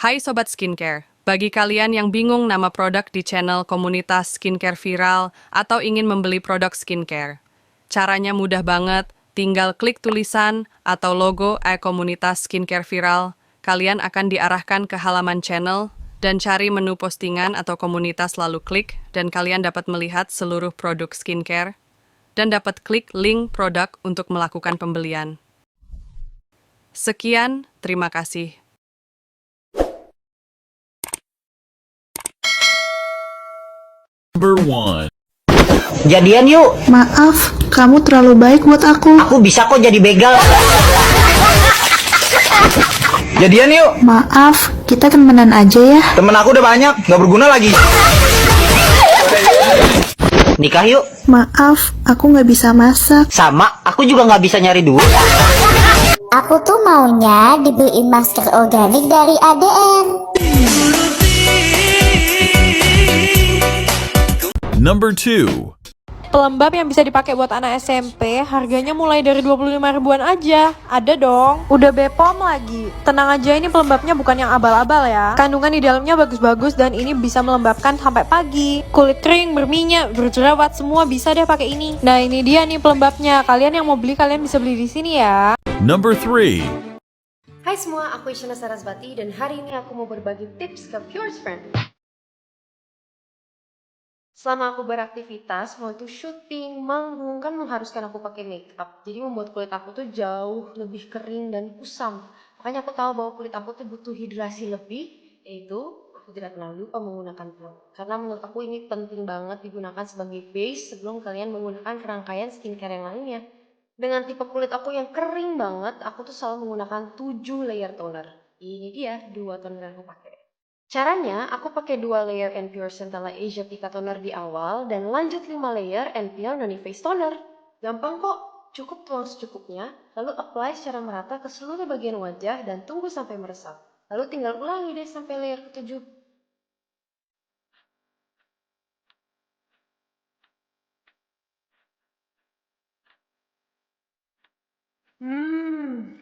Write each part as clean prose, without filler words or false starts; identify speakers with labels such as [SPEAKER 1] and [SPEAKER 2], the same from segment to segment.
[SPEAKER 1] Hai Sobat Skincare, bagi kalian yang bingung nama produk di channel komunitas skincare viral atau ingin membeli produk skincare, caranya mudah banget, tinggal klik tulisan atau logo komunitas skincare viral, kalian akan diarahkan ke halaman channel dan cari menu postingan atau komunitas lalu klik dan kalian dapat melihat seluruh produk skincare dan dapat klik link produk untuk melakukan pembelian. Sekian, terima kasih.
[SPEAKER 2] Number 1.
[SPEAKER 3] Jadian yuk.
[SPEAKER 4] Maaf, kamu terlalu baik buat aku.
[SPEAKER 3] Aku bisa kok jadi begal. Jadian yuk.
[SPEAKER 4] Maaf, kita temenan aja ya.
[SPEAKER 3] Temen aku udah banyak, nggak berguna lagi. Nikah yuk.
[SPEAKER 4] Maaf, aku nggak bisa masak.
[SPEAKER 3] Sama, aku juga nggak bisa nyari duit.
[SPEAKER 5] Aku tuh maunya dibeliin masker organik dari ADN.
[SPEAKER 2] Number 2.
[SPEAKER 6] Pelembab yang bisa dipakai buat anak SMP harganya mulai dari 25 ribuan aja. Ada dong. Udah Bepom lagi. Tenang aja, ini pelembabnya bukan yang abal-abal ya. Kandungan di dalamnya bagus-bagus dan ini bisa melembabkan sampai pagi. Kulit kering, berminyak, berjerawat, semua bisa deh pakai ini. Nah, ini dia nih pelembabnya. Kalian yang mau beli, kalian bisa beli di sini ya.
[SPEAKER 2] Number 3.
[SPEAKER 7] Hai semua, aku Isyana Sarasvati dan hari ini aku mau berbagi tips ke Pure Friend. Selama aku beraktivitas, mau itu syuting, manggung, kan mengharuskan aku pakai makeup. Jadi membuat kulit aku tuh jauh lebih kering dan kusam. Makanya aku tahu bahwa kulit aku tuh butuh hidrasi lebih, yaitu aku tidak pernah lupa menggunakan toner. Karena menurut aku ini penting banget digunakan sebagai base sebelum kalian menggunakan rangkaian skincare yang lainnya. Dengan tipe kulit aku yang kering banget, aku tuh selalu menggunakan 7 layer toner. Ini dia 2 toner yang aku pakai. Caranya, aku pakai 2 layer Pure Centella Asia Pica Toner di awal dan lanjut 5 layer Pure Noni Face Toner. Gampang kok, cukup tuang secukupnya, lalu apply secara merata ke seluruh bagian wajah dan tunggu sampai meresap. Lalu tinggal ulangi deh sampai layer ke-7.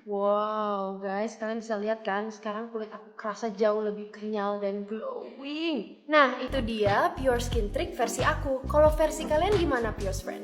[SPEAKER 7] Wow guys, kalian bisa lihat kan, sekarang kulit aku kerasa jauh lebih kenyal dan glowing. Nah, itu dia Pure Skin Trick versi aku. Kalau versi kalian gimana, Pure Friend?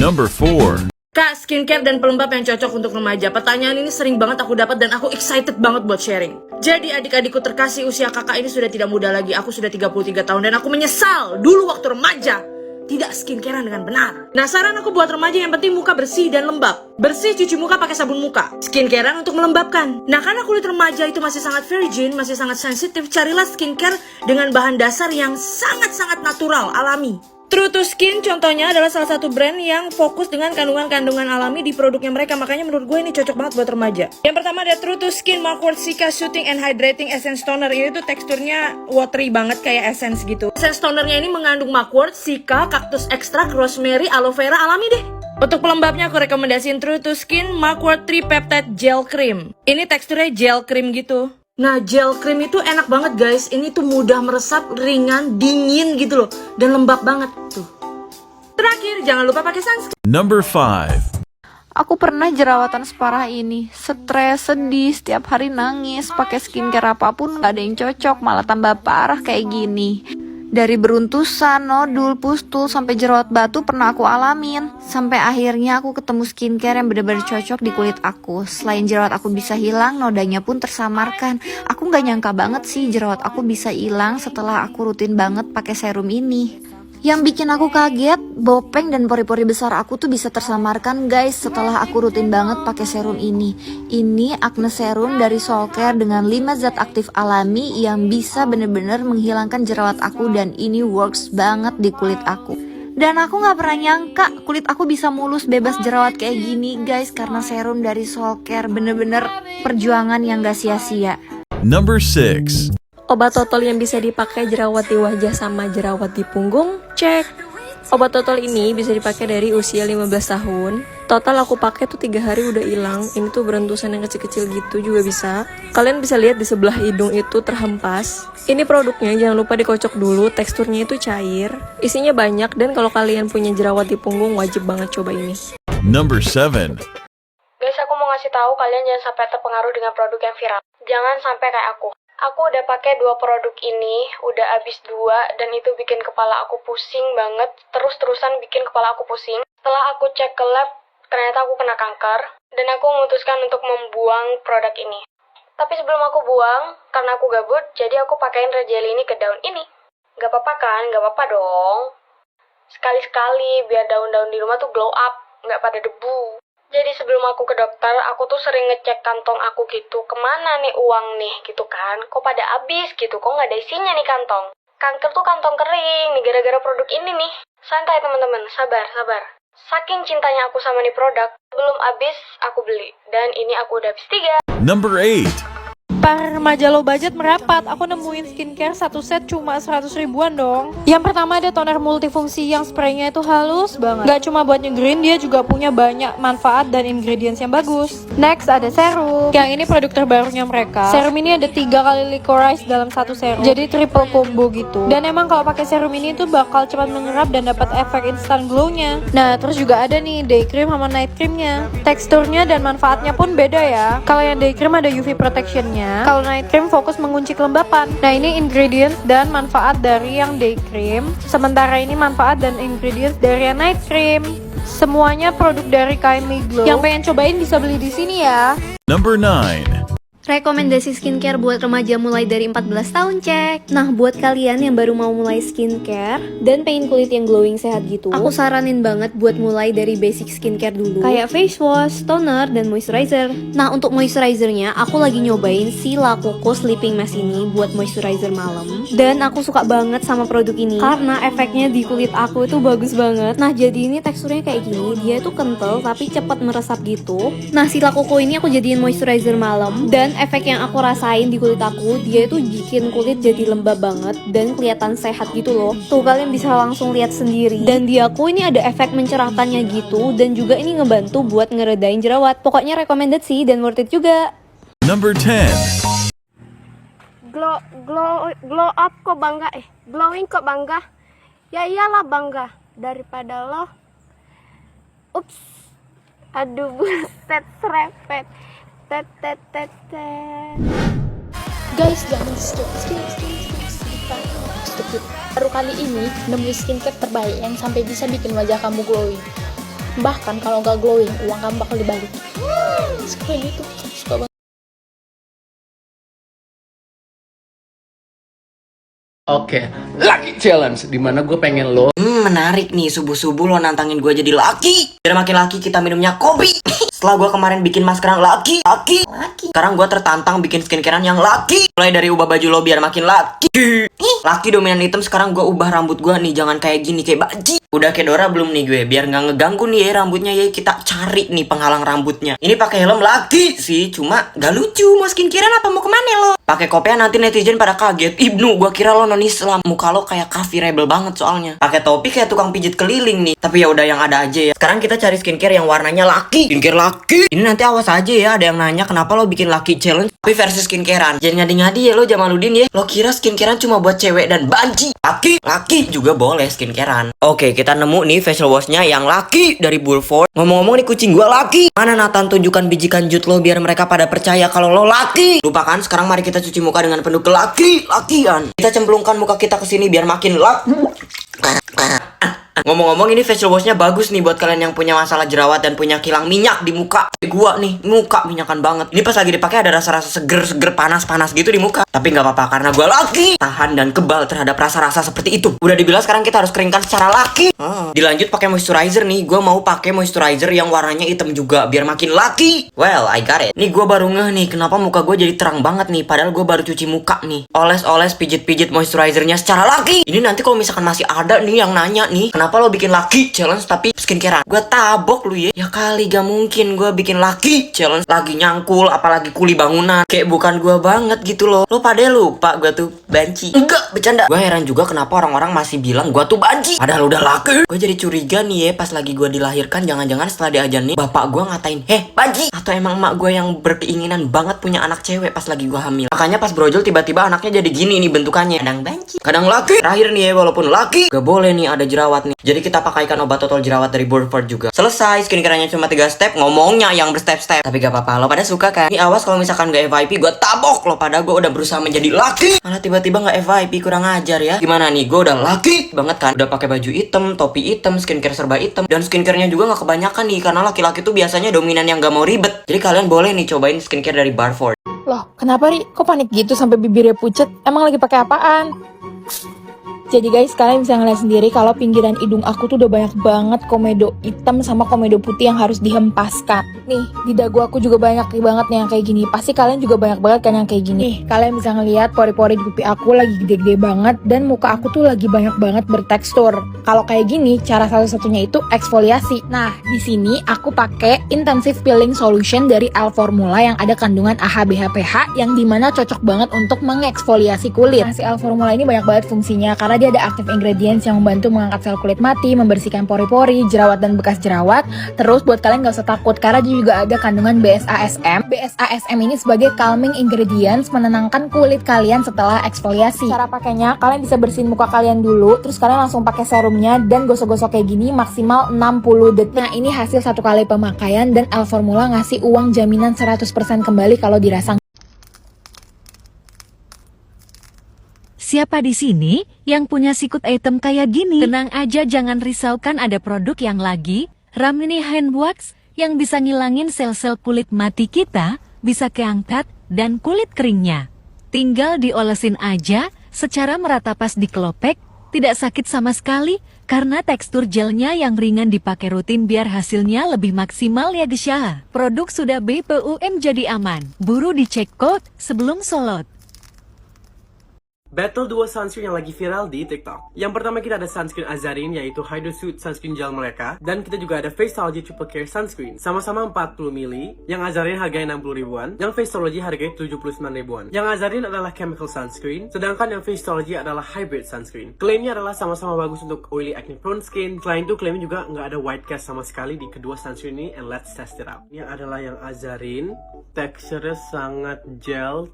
[SPEAKER 2] Number 4.
[SPEAKER 8] Kak, skincare dan pelembab yang cocok untuk remaja. Pertanyaan ini sering banget aku dapat dan aku excited banget buat sharing. Jadi adik-adikku terkasih, usia kakak ini sudah tidak muda lagi. Aku sudah 33 tahun dan aku menyesal dulu waktu remaja tidak skincarean dengan benar. Nah, saran aku buat remaja yang penting muka bersih dan lembab. Bersih, cuci muka pakai sabun muka. Skincarean untuk melembabkan. Nah, karena kulit remaja itu masih sangat virgin, masih sangat sensitif, carilah skincare dengan bahan dasar yang sangat-sangat natural, alami. True to Skin contohnya adalah salah satu brand yang fokus dengan kandungan-kandungan alami di produknya mereka. Makanya menurut gue ini cocok banget buat remaja. Yang pertama ada True to Skin Markwort Cica Soothing and Hydrating Essence Toner. Ini tuh teksturnya watery banget kayak essence gitu. Essence tonernya ini mengandung Markwort, Cica, Cactus Extract, Rosemary, Aloe Vera alami deh. Untuk pelembabnya aku rekomendasiin True to Skin Markwort 3 Peptide Gel Cream. Ini teksturnya gel cream gitu. Nah, gel cream itu enak banget guys. Ini tuh mudah meresap, ringan, dingin gitu loh. Dan lembab banget tuh. Terakhir, jangan lupa pakai sunscreen.
[SPEAKER 2] Number 5.
[SPEAKER 4] Aku pernah jerawatan separah ini. Stres, sedih, setiap hari nangis. Pakai skincare apapun gak ada yang cocok. Malah tambah parah kayak gini. Dari beruntusan, nodul, pustul, sampai jerawat batu pernah aku alamin. Sampai akhirnya aku ketemu skincare yang benar-benar cocok di kulit aku. Selain jerawat aku bisa hilang, nodanya pun tersamarkan. Aku gak nyangka banget sih jerawat aku bisa hilang setelah aku rutin banget pakai serum ini. Yang bikin aku kaget, bopeng dan pori-pori besar aku tuh bisa tersamarkan guys setelah aku rutin banget pakai serum ini. Ini acne serum dari Soulcare dengan 5 zat aktif alami yang bisa bener-bener menghilangkan jerawat aku dan ini works banget di kulit aku. Dan aku gak pernah nyangka kulit aku bisa mulus bebas jerawat kayak gini guys karena serum dari Soulcare, bener-bener perjuangan yang gak sia-sia.
[SPEAKER 2] Number 6.
[SPEAKER 6] Obat totol yang bisa dipakai jerawat di wajah sama jerawat di punggung, cek. Obat totol ini bisa dipakai dari usia 15 tahun. Total aku pakai tuh 3 hari udah hilang. Ini tuh berentusan yang kecil-kecil gitu juga bisa. Kalian bisa lihat di sebelah hidung itu terhempas. Ini produknya jangan lupa dikocok dulu, teksturnya itu cair. Isinya banyak dan kalau kalian punya jerawat di punggung wajib banget coba ini.
[SPEAKER 2] Number 7.
[SPEAKER 6] Guys, aku mau ngasih tahu kalian jangan sampai terpengaruh dengan produk yang viral. Jangan sampai kayak aku. Aku udah pakai 2 produk ini, udah habis 2 dan itu bikin kepala aku pusing banget, terus-terusan bikin kepala aku pusing. Setelah aku cek ke lab, ternyata aku kena kanker dan aku memutuskan untuk membuang produk ini. Tapi sebelum aku buang, karena aku gabut, jadi aku pakein Rejeli ini ke daun ini. Gak apa-apa kan? Gak apa-apa dong. Sekali-sekali biar daun-daun di rumah tuh glow up, gak pada debu. Jadi sebelum aku ke dokter, aku tuh sering ngecek kantong aku gitu. Kemana nih uang nih gitu kan? Kok pada habis gitu? Kok nggak ada isinya nih kantong? Kanker tuh kantong kering nih gara-gara produk ini nih. Santai teman-teman, sabar. Saking cintanya aku sama nih produk, belum habis aku beli. Dan ini aku udah habis 3.
[SPEAKER 2] Number 8.
[SPEAKER 9] Para remaja low budget merapat, aku nemuin skincare satu set cuma 100 ribuan dong. Yang pertama ada toner multifungsi yang spraynya itu halus banget. Gak cuma buat nyegerin, dia juga punya banyak manfaat dan ingredients yang bagus. Next ada serum. Yang ini produk terbarunya mereka. Serum ini ada 3 kali licorice dalam satu serum. Jadi triple combo gitu. Dan emang kalau pakai serum ini tuh bakal cepat menyerap dan dapat efek instant glow-nya. Nah, terus juga ada nih day cream sama night cream-nya. Teksturnya dan manfaatnya pun beda ya. Kalau yang day cream ada UV protection-nya. Kalau night cream fokus mengunci kelembapan. Nah, ini ingredients dan manfaat dari yang day cream. Sementara ini manfaat dan ingredients dari yang night cream. Semuanya produk dari Kindly Glow. Yang pengen cobain bisa beli di sini ya.
[SPEAKER 2] Number 9.
[SPEAKER 10] Rekomendasi skincare buat remaja mulai dari 14 tahun cek. Nah, buat kalian yang baru mau mulai skincare dan pengen kulit yang glowing sehat gitu, aku saranin banget buat mulai dari basic skincare dulu, kayak face wash, toner, dan moisturizer. Nah, untuk moisturizernya aku lagi nyobain si La Coco Sleeping Mask ini buat moisturizer malam. Dan aku suka banget sama produk ini karena efeknya di kulit aku itu bagus banget. Nah, jadi ini teksturnya kayak gini, dia tuh kental tapi cepat meresap gitu. Nah, si La Coco ini aku jadiin moisturizer malam dan efek yang aku rasain di kulit aku, dia itu bikin kulit jadi lembab banget dan kelihatan sehat gitu loh. Tuh kalian bisa langsung lihat sendiri. Dan di aku ini ada efek mencerahkannya gitu dan juga ini ngebantu buat ngeredain jerawat. Pokoknya recommended sih dan worth it juga.
[SPEAKER 2] Number 10.
[SPEAKER 11] Glow up kok bangga glowing kok bangga. Ya iyalah bangga daripada lo. Ups. Aduh buset serepet.
[SPEAKER 12] Guys, jangan stop. Baru kali ini nemu skincare terbaik yang sampai bisa bikin wajah kamu glowing. Bahkan kalau nggak glowing, uang kamu bakal dibalik. Sekali itu suka banget.
[SPEAKER 13] Oke, Lucky Challenge, dimana gue pengen lo
[SPEAKER 3] Menarik nih, subuh-subuh lo nantangin gue jadi laki. Biar makin laki kita minumnya kopi. Setelah gue kemarin bikin maskeran laki. Sekarang gue tertantang bikin skincarean yang laki. Mulai dari ubah baju lo biar makin laki. Laki dominan hitam, sekarang gue ubah rambut gue nih, jangan kayak gini, kayak baji. Udah kayak Dora belum nih gue, biar nggak ngeganggu nih ya rambutnya ya. Kita cari nih penghalang rambutnya. Ini pakai helm laki sih, cuma gak lucu. Mau skincarean apa mau kemana lo? Pakai kopiah nanti netizen pada kaget. Ibnu, gue kira lo non Islam. Muka lo kayak kafir rebel banget soalnya. Pakai topi kayak tukang pijit keliling nih. Tapi ya udah yang ada aja ya. Sekarang kita cari skincare yang warnanya laki. Skincare laki. Ini nanti awas aja ya, ada yang nanya kenapa lo bikin laki challenge tapi versi skincarean. Jangan ngadi-ngadi ya lo Jamaludin ya. Lo kira skincarean cuma buat cewek dan banci. Laki juga boleh skincarean. Oke, kita nemu nih facial washnya yang laki dari Bulford. Ngomong-ngomong nih kucing gua laki. Mana Nathan, tunjukkan bijikan jut lo biar mereka pada percaya kalau lo laki. Lupakan, sekarang mari kita cuci muka dengan penuh lakian. Kita cemplungkan muka kita ke sini biar makin laki. Ngomong-ngomong ini facial washnya bagus nih buat kalian yang punya masalah jerawat dan punya kilang minyak di muka. Gua nih, muka minyakan banget. Ini pas lagi dipakai ada rasa-rasa seger-seger panas-panas gitu di muka. Tapi nggak apa-apa karena gua laki. Tahan dan kebal terhadap rasa-rasa seperti itu. Udah dibilang sekarang kita harus keringkan secara laki. Dilanjut pakai moisturizer nih. Gua mau pakai moisturizer yang warnanya hitam juga biar makin laki. Well, I got it. Nih gua baru ngeh nih kenapa muka gua jadi terang banget nih padahal gua baru cuci muka nih. Oles-oles pijit-pijit moisturizernya secara laki. Ini nanti kalau misalkan masih ada nih yang nanya nih, kenapa lo bikin laki challenge tapi skincarean? Gue tabok lu ya. Ya kali gak mungkin gue bikin laki challenge lagi nyangkul apalagi kuli bangunan. Kayak bukan gue banget gitu loh. Lo pada lupa gue tuh banci. Enggak, bercanda. Gue heran juga kenapa orang-orang masih bilang gue tuh banci padahal udah laki. Gue jadi curiga nih ya pas lagi gue dilahirkan, jangan-jangan setelah diajarin nih bapak gue ngatain, "Heh, banci." Atau emang emak gue yang berkeinginan banget punya anak cewek pas lagi gue hamil. Makanya pas brojol tiba-tiba anaknya jadi gini nih bentukannya. Kadang banci, kadang laki. Terakhir nih ya, walaupun laki gak boleh nih ada jerawat nih. Jadi kita pakaikan obat total jerawat dari Burford juga. Selesai, skincare-nya cuma 3 step, ngomongnya yang berstep-step. Tapi gak apa-apa, lo pada suka kan? Ini awas kalau misalkan gak FYP, gue tabok lo pada. Gue udah berusaha menjadi laki, malah tiba-tiba gak FYP, kurang ajar ya. Gimana nih, gue udah laki banget kan? Udah pakai baju hitam, topi hitam, skincare serba hitam. Dan skincare-nya juga gak kebanyakan nih, karena laki-laki tuh biasanya dominan yang gak mau ribet. Jadi kalian boleh nih cobain skincare dari Burford.
[SPEAKER 9] Loh, kenapa Ri? Kok panik gitu sampai bibirnya pucet? Emang lagi pakai apaan? Jadi guys, kalian bisa ngeliat sendiri kalau pinggiran hidung aku tuh udah banyak banget komedo hitam sama komedo putih yang harus dihempaskan. Nih, di dagu aku juga banyak banget nih yang kayak gini. Pasti kalian juga banyak banget kan yang kayak gini. Nih, kalian bisa ngeliat pori-pori di pipi aku lagi gede-gede banget dan muka aku tuh lagi banyak banget bertekstur. Kalau kayak gini, cara satu-satunya itu eksfoliasi. Nah, di sini aku pakai Intensive Peeling Solution dari L Formula yang ada kandungan AHA BHPH yang dimana cocok banget untuk mengeksfoliasi kulit. Nah, si L Formula ini banyak banget fungsinya karena dia ada active ingredients yang membantu mengangkat sel kulit mati, membersihkan pori-pori, jerawat dan bekas jerawat. Terus buat kalian gak usah takut karena dia juga ada kandungan BSASM. BSASM ini sebagai calming ingredients, menenangkan kulit kalian setelah eksfoliasi. Cara pakainya, kalian bisa bersihin muka kalian dulu, terus kalian langsung pakai serumnya dan gosok-gosok kayak gini maksimal 60 detik. Nah, ini hasil 1 kali pemakaian dan L Formula ngasih uang jaminan 100% kembali kalau dirasa.
[SPEAKER 14] Siapa di sini yang punya sikut item kayak gini? Tenang aja, jangan risaukan, ada produk yang lagi Ramini Hand Wax yang bisa ngilangin sel-sel kulit mati kita, bisa keangkat dan kulit keringnya. Tinggal diolesin aja secara merata pas dikelopek, tidak sakit sama sekali karena tekstur gelnya yang ringan dipakai rutin biar hasilnya lebih maksimal ya guys ya. Produk sudah BPUM jadi aman. Buru dicek code sebelum solot.
[SPEAKER 15] Battle 2 sunscreen yang lagi viral di TikTok. Yang pertama kita ada sunscreen Azarin yaitu Hydro Suit Sunscreen Gel mereka, dan kita juga ada Faceology Triple Care Sunscreen. Sama-sama 40 ml. Yang Azarin harganya 60 ribuan, yang Faceology harganya 79 ribuan. Yang Azarin adalah chemical sunscreen, sedangkan yang Faceology adalah hybrid sunscreen. Klaimnya adalah sama-sama bagus untuk oily acne prone skin. Selain itu klaimnya juga nggak ada white cast sama sekali di kedua sunscreen ini, and let's test it out. Ini adalah yang Azarin, teksturnya sangat gel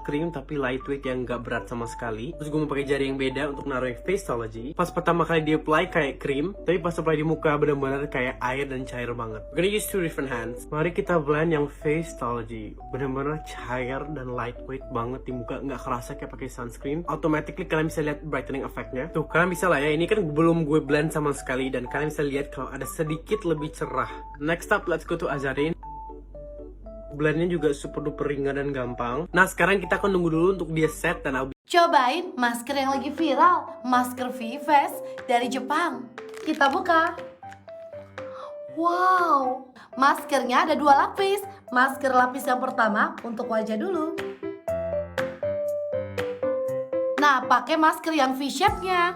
[SPEAKER 15] cream tapi lightweight yang nggak berat sama sekali. Terus gue mau pakai jari yang beda untuk naruh yang Faceology. Pas pertama kali di apply kayak krim, tapi pas apply di muka benar-benar kayak air dan cair banget. We're gonna use 2 different hands. Mari kita blend yang Faceology. Benar-benar cair dan lightweight banget di muka, nggak kerasa kayak pakai sunscreen. Automatically kalian bisa lihat brightening effect-nya. Tuh, kalian bisa lah ya. Ini kan belum gue blend sama sekali dan kalian bisa lihat kalau ada sedikit lebih cerah. Next up, let's go to Azarin. Blendnya juga super duper ringan dan gampang. Nah, sekarang kita akan nunggu dulu untuk dia set dan
[SPEAKER 16] cobain masker yang lagi viral, masker V-Face dari Jepang. Kita buka. Wow, maskernya ada 2 lapis. Masker lapis yang pertama untuk wajah dulu. Nah, pakai masker yang V-shape-nya.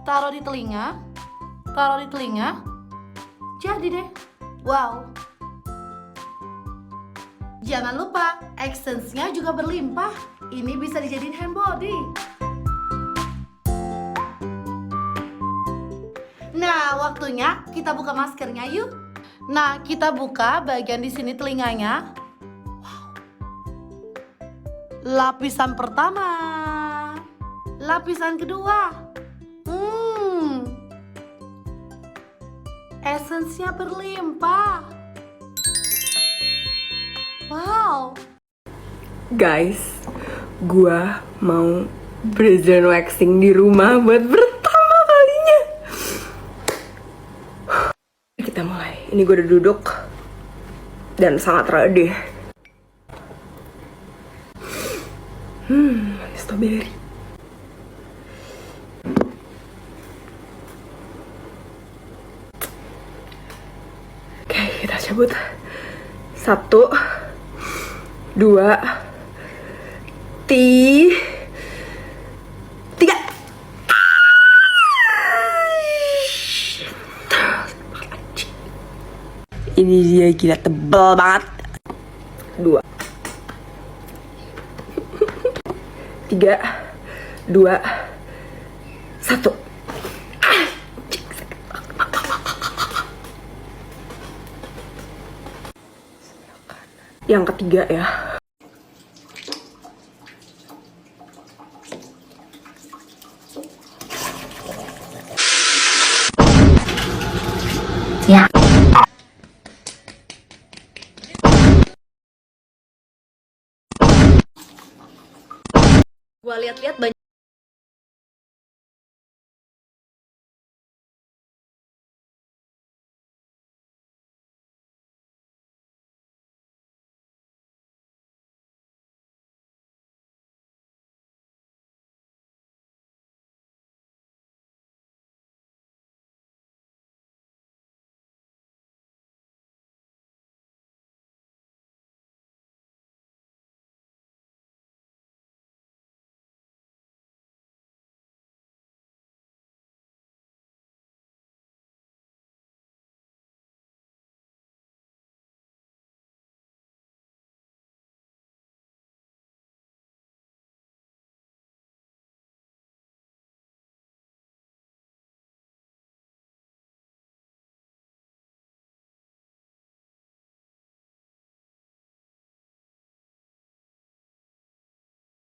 [SPEAKER 16] Taruh di telinga. Jadi deh. Wow. Jangan lupa, essence-nya juga berlimpah. Ini bisa dijadiin hand body. Nah, waktunya kita buka maskernya yuk. Nah, kita buka bagian di sini telinganya. Wow. Lapisan pertama. Lapisan kedua. Essence-nya berlimpah. Wow.
[SPEAKER 6] Guys, gua mau Brazilian waxing di rumah buat pertama kalinya. Kita mulai. Ini gue udah duduk dan sangat ready. Strawberry. Oke, kita cabut. 1 2 3. Ini dia, gila tebel banget. 2 3 2 1. Yang ketiga ya. Gua lihat-lihat banyak.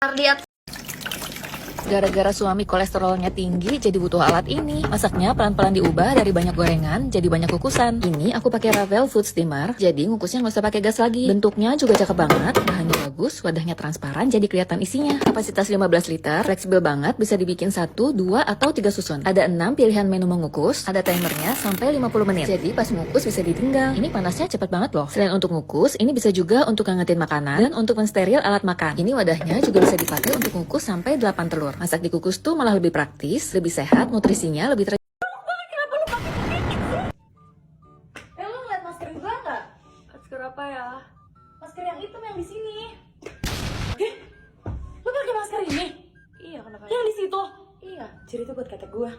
[SPEAKER 6] Lihat.
[SPEAKER 14] Gara-gara suami kolesterolnya tinggi, jadi butuh alat ini. Masaknya pelan-pelan diubah dari banyak gorengan, jadi banyak kukusan. Ini aku pakai Ravel Food Steamer, jadi ngukusnya nggak usah pakai gas lagi. Bentuknya juga cakep banget, bahannya bagus, wadahnya transparan, jadi kelihatan isinya. Kapasitas 15 liter, fleksibel banget, bisa dibikin 1, 2, atau 3 susun. Ada 6 pilihan menu mengukus, ada timernya sampai 50 menit. Jadi pas ngukus bisa ditinggal. Ini panasnya cepet banget loh. Selain untuk ngukus, ini bisa juga untuk ngangetin makanan dan untuk mensteril alat makan. Ini wadahnya juga bisa dipakai untuk ngukus sampai 8 telur. Masak dikukus tuh malah lebih praktis, lebih sehat, nutrisinya lebih
[SPEAKER 6] Lu ngeliat masker gua nggak? Masker apa ya? Masker yang hitam yang di sini. Lu pakai masker ini? Iya, kenapa? Yang di situ? Iya, jadi itu buat ketek gua.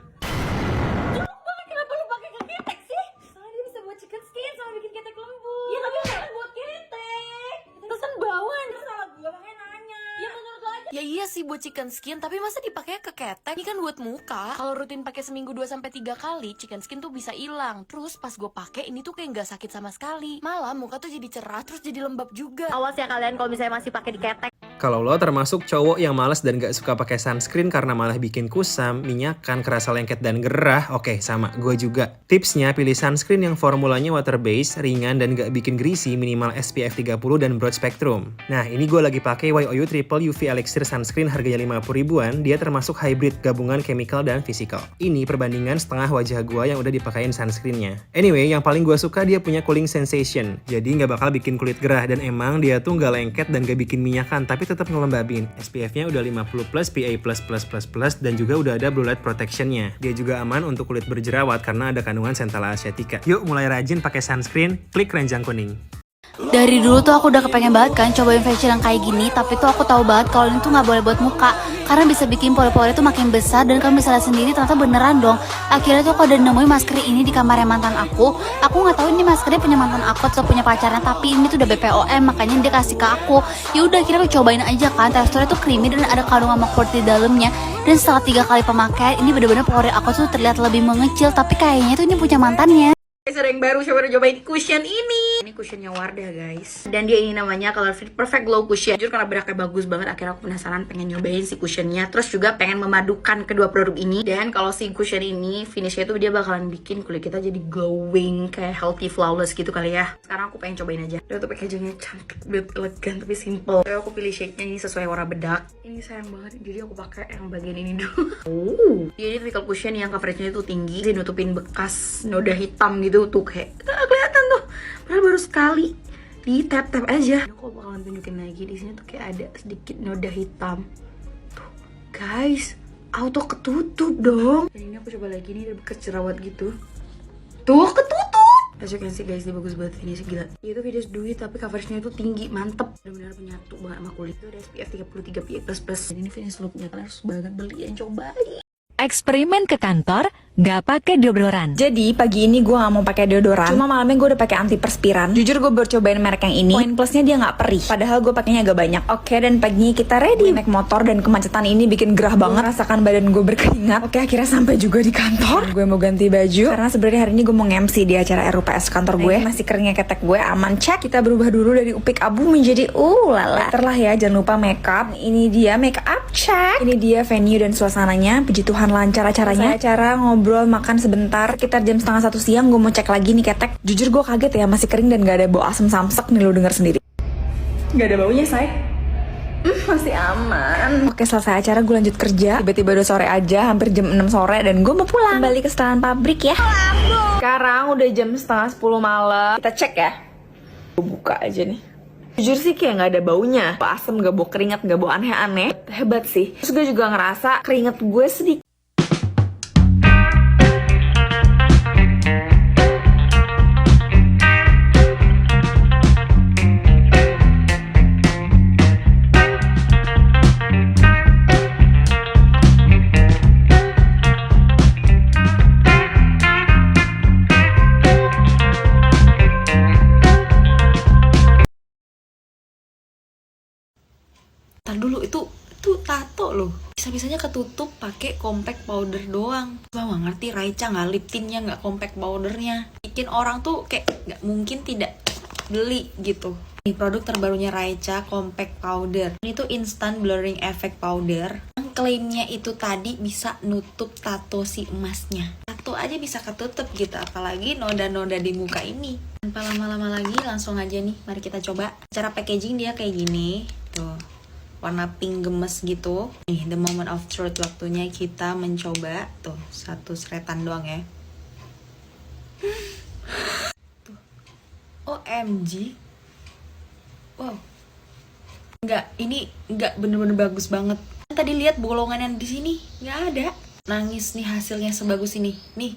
[SPEAKER 6] Kenapa lu pakai ke ketek sih? Soalnya dia bisa buat chicken skin sama bikin ketek lembut. Iya, tapi bukan buat ketek. Terus kan bawaan. Terus salah gua makanya nanya. Ya menurut lo aja.
[SPEAKER 17] Ya iya sih buat chicken skin, tapi masa dipakai ke ketek? Ini kan buat muka. Kalau rutin pakai seminggu 2-3 kali, chicken skin tuh bisa hilang. Terus pas gue pakai ini tuh kayak nggak sakit sama sekali. Malah muka tuh jadi cerah, terus jadi lembab juga.
[SPEAKER 6] Awas ya kalian kalau misalnya masih pakai di ketek.
[SPEAKER 15] Kalau lo termasuk cowok yang malas dan gak suka pakai sunscreen karena malah bikin kusam, minyakan, kerasa lengket dan gerah, oke sama, gue juga. Tipsnya pilih sunscreen yang formulanya water based, ringan dan gak bikin greasy, minimal SPF 30 dan broad spectrum. Nah ini gue lagi pakai YOU Triple UV Elixir Sunscreen harganya 50 ribuan, dia termasuk hybrid gabungan chemical dan physical. Ini perbandingan setengah wajah gue yang udah dipakein sunscreennya. Anyway, yang paling gue suka dia punya cooling sensation, jadi gak bakal bikin kulit gerah dan emang dia tuh gak lengket dan gak bikin minyakan, tapi tetap ngelembabin. SPF-nya udah 50+, PA+++++, dan juga udah ada blue light protection-nya. Dia juga aman untuk kulit berjerawat karena ada kandungan Centella asiatica. Yuk mulai rajin pakai sunscreen, klik keranjang kuning.
[SPEAKER 18] Dari dulu tuh aku udah kepengen banget kan cobain facial yang kayak gini, tapi tuh aku tahu banget kalau ini tuh nggak boleh buat muka karena bisa bikin pori-pori tuh makin besar dan kamu bisa lihat sendiri ternyata beneran dong. Akhirnya tuh aku udah nemuin masker ini di kamarnya mantan aku nggak tahu ini maskernya punya mantan aku atau punya pacarnya, tapi ini tuh udah BPOM makanya dia kasih ke aku. Ya udah akhirnya aku cobain aja kan, teksturnya tuh creamy dan ada kandungan makeup di dalamnya. Dan setelah 3 kali pemakaian ini bener-bener pori aku tuh terlihat lebih mengecil, tapi kayaknya tuh ini punya mantannya.
[SPEAKER 6] Guys, ada yang baru, coba cobain cushion ini. Ini cushionnya Wardah guys. Dan dia ini namanya Color Fit Perfect Glow Cushion. Jujur karena beraknya bagus banget, akhirnya aku penasaran pengen nyobain si cushionnya. Terus juga pengen memadukan kedua produk ini. Dan kalau si cushion ini finishnya tuh dia bakalan bikin kulit kita jadi glowing, kayak healthy flawless gitu kali ya. Sekarang aku pengen cobain aja. Dia tuh packagingnya cantik, elegan tapi simple. Jadi aku pilih shade-nya ini sesuai warna bedak. Ini sayang banget, jadi aku pakai yang bagian ini dulu. Jadi tipikal cushion yang coveragenya itu tinggi, jadi nutupin bekas noda hitam gitu tuh kayak kelihatan tuh. Padahal baru sekali di tap-tap aja. Aku bakalan tunjukin lagi di sini tuh kayak ada sedikit noda hitam. Tuh, guys, auto ketutup dong. Dan ini aku coba lagi nih ada bekas jerawat gitu. Tuh, ketutup. As you can see guys, dia bagus banget finish, gila. Itu video duit tapi coveragenya itu tinggi, mantep. Benar-benar menyatu banget sama kulit. Itu ada SPF 33 PA++. Dan ini finish looknya kalian harus banget beli dan cobain.
[SPEAKER 14] Eksperimen ke kantor, gak pakai deodoran.
[SPEAKER 19] Jadi pagi ini gue gak mau pakai deodoran. Cuma malamnya gue udah pakai antiperspiran. Jujur gue baru cobain merek yang ini. Poin plusnya dia gak perih. Padahal gue pakainya agak banyak. Oke, dan paginya kita ready. Naik motor dan kemacetan ini bikin gerah banget. Rasakan badan gue berkeringat. Oke, akhirnya sampai juga di kantor. Gue mau ganti baju karena sebenarnya hari ini gue mau MC di acara RUPS kantor gue. Masih keringnya ketek gue aman, cek. Kita berubah dulu dari upik abu menjadi lala. Terlah ya, jangan lupa makeup. Ini dia makeup check. Ini dia venue dan suasananya. Puji Tuhan lancar acaranya. Acara ngobrol makan sebentar. Sekitar jam 12:30 siang gue mau cek lagi nih ketek. Jujur gue kaget ya, masih kering dan gak ada bau asem samsek nih, lo denger sendiri. Gak ada baunya, say. Masih aman. Oke, selesai acara gue lanjut kerja. Tiba-tiba udah sore aja, hampir jam 6 sore dan gue mau pulang. Kembali ke setelan pabrik ya. Sekarang udah jam setengah 10 malam. Kita cek ya. Gue buka aja nih. Jujur sih kayak gak ada baunya. Gak asem, gak bau keringat, gak bau aneh-aneh. Hebat sih. Terus gue juga ngerasa keringat gue sedikit.
[SPEAKER 6] Ntar dulu, itu tato loh. Bisa-bisanya ketutup pakai compact powder doang. Gua nggak ngerti Raica nggak lip tintnya, nggak compact powdernya. Bikin orang tuh kayak nggak mungkin tidak beli gitu. Ini produk terbarunya Raica compact powder. Ini tuh instant blurring effect powder. Yang klaimnya itu tadi bisa nutup tato si emasnya. Tato aja bisa ketutup gitu, apalagi noda-noda di muka ini. Tanpa lama-lama lagi, langsung aja nih. Mari kita coba. Cara packaging dia kayak gini. Tuh. Warna pink gemes gitu. Nih, the moment of truth, waktunya kita mencoba. Tuh, satu seretan doang ya. Tuh. OMG. Wow. Ini enggak bener-bener bagus banget. Tadi lihat bolongan yang di sini, nggak ada. Nangis nih hasilnya sebagus ini. Nih.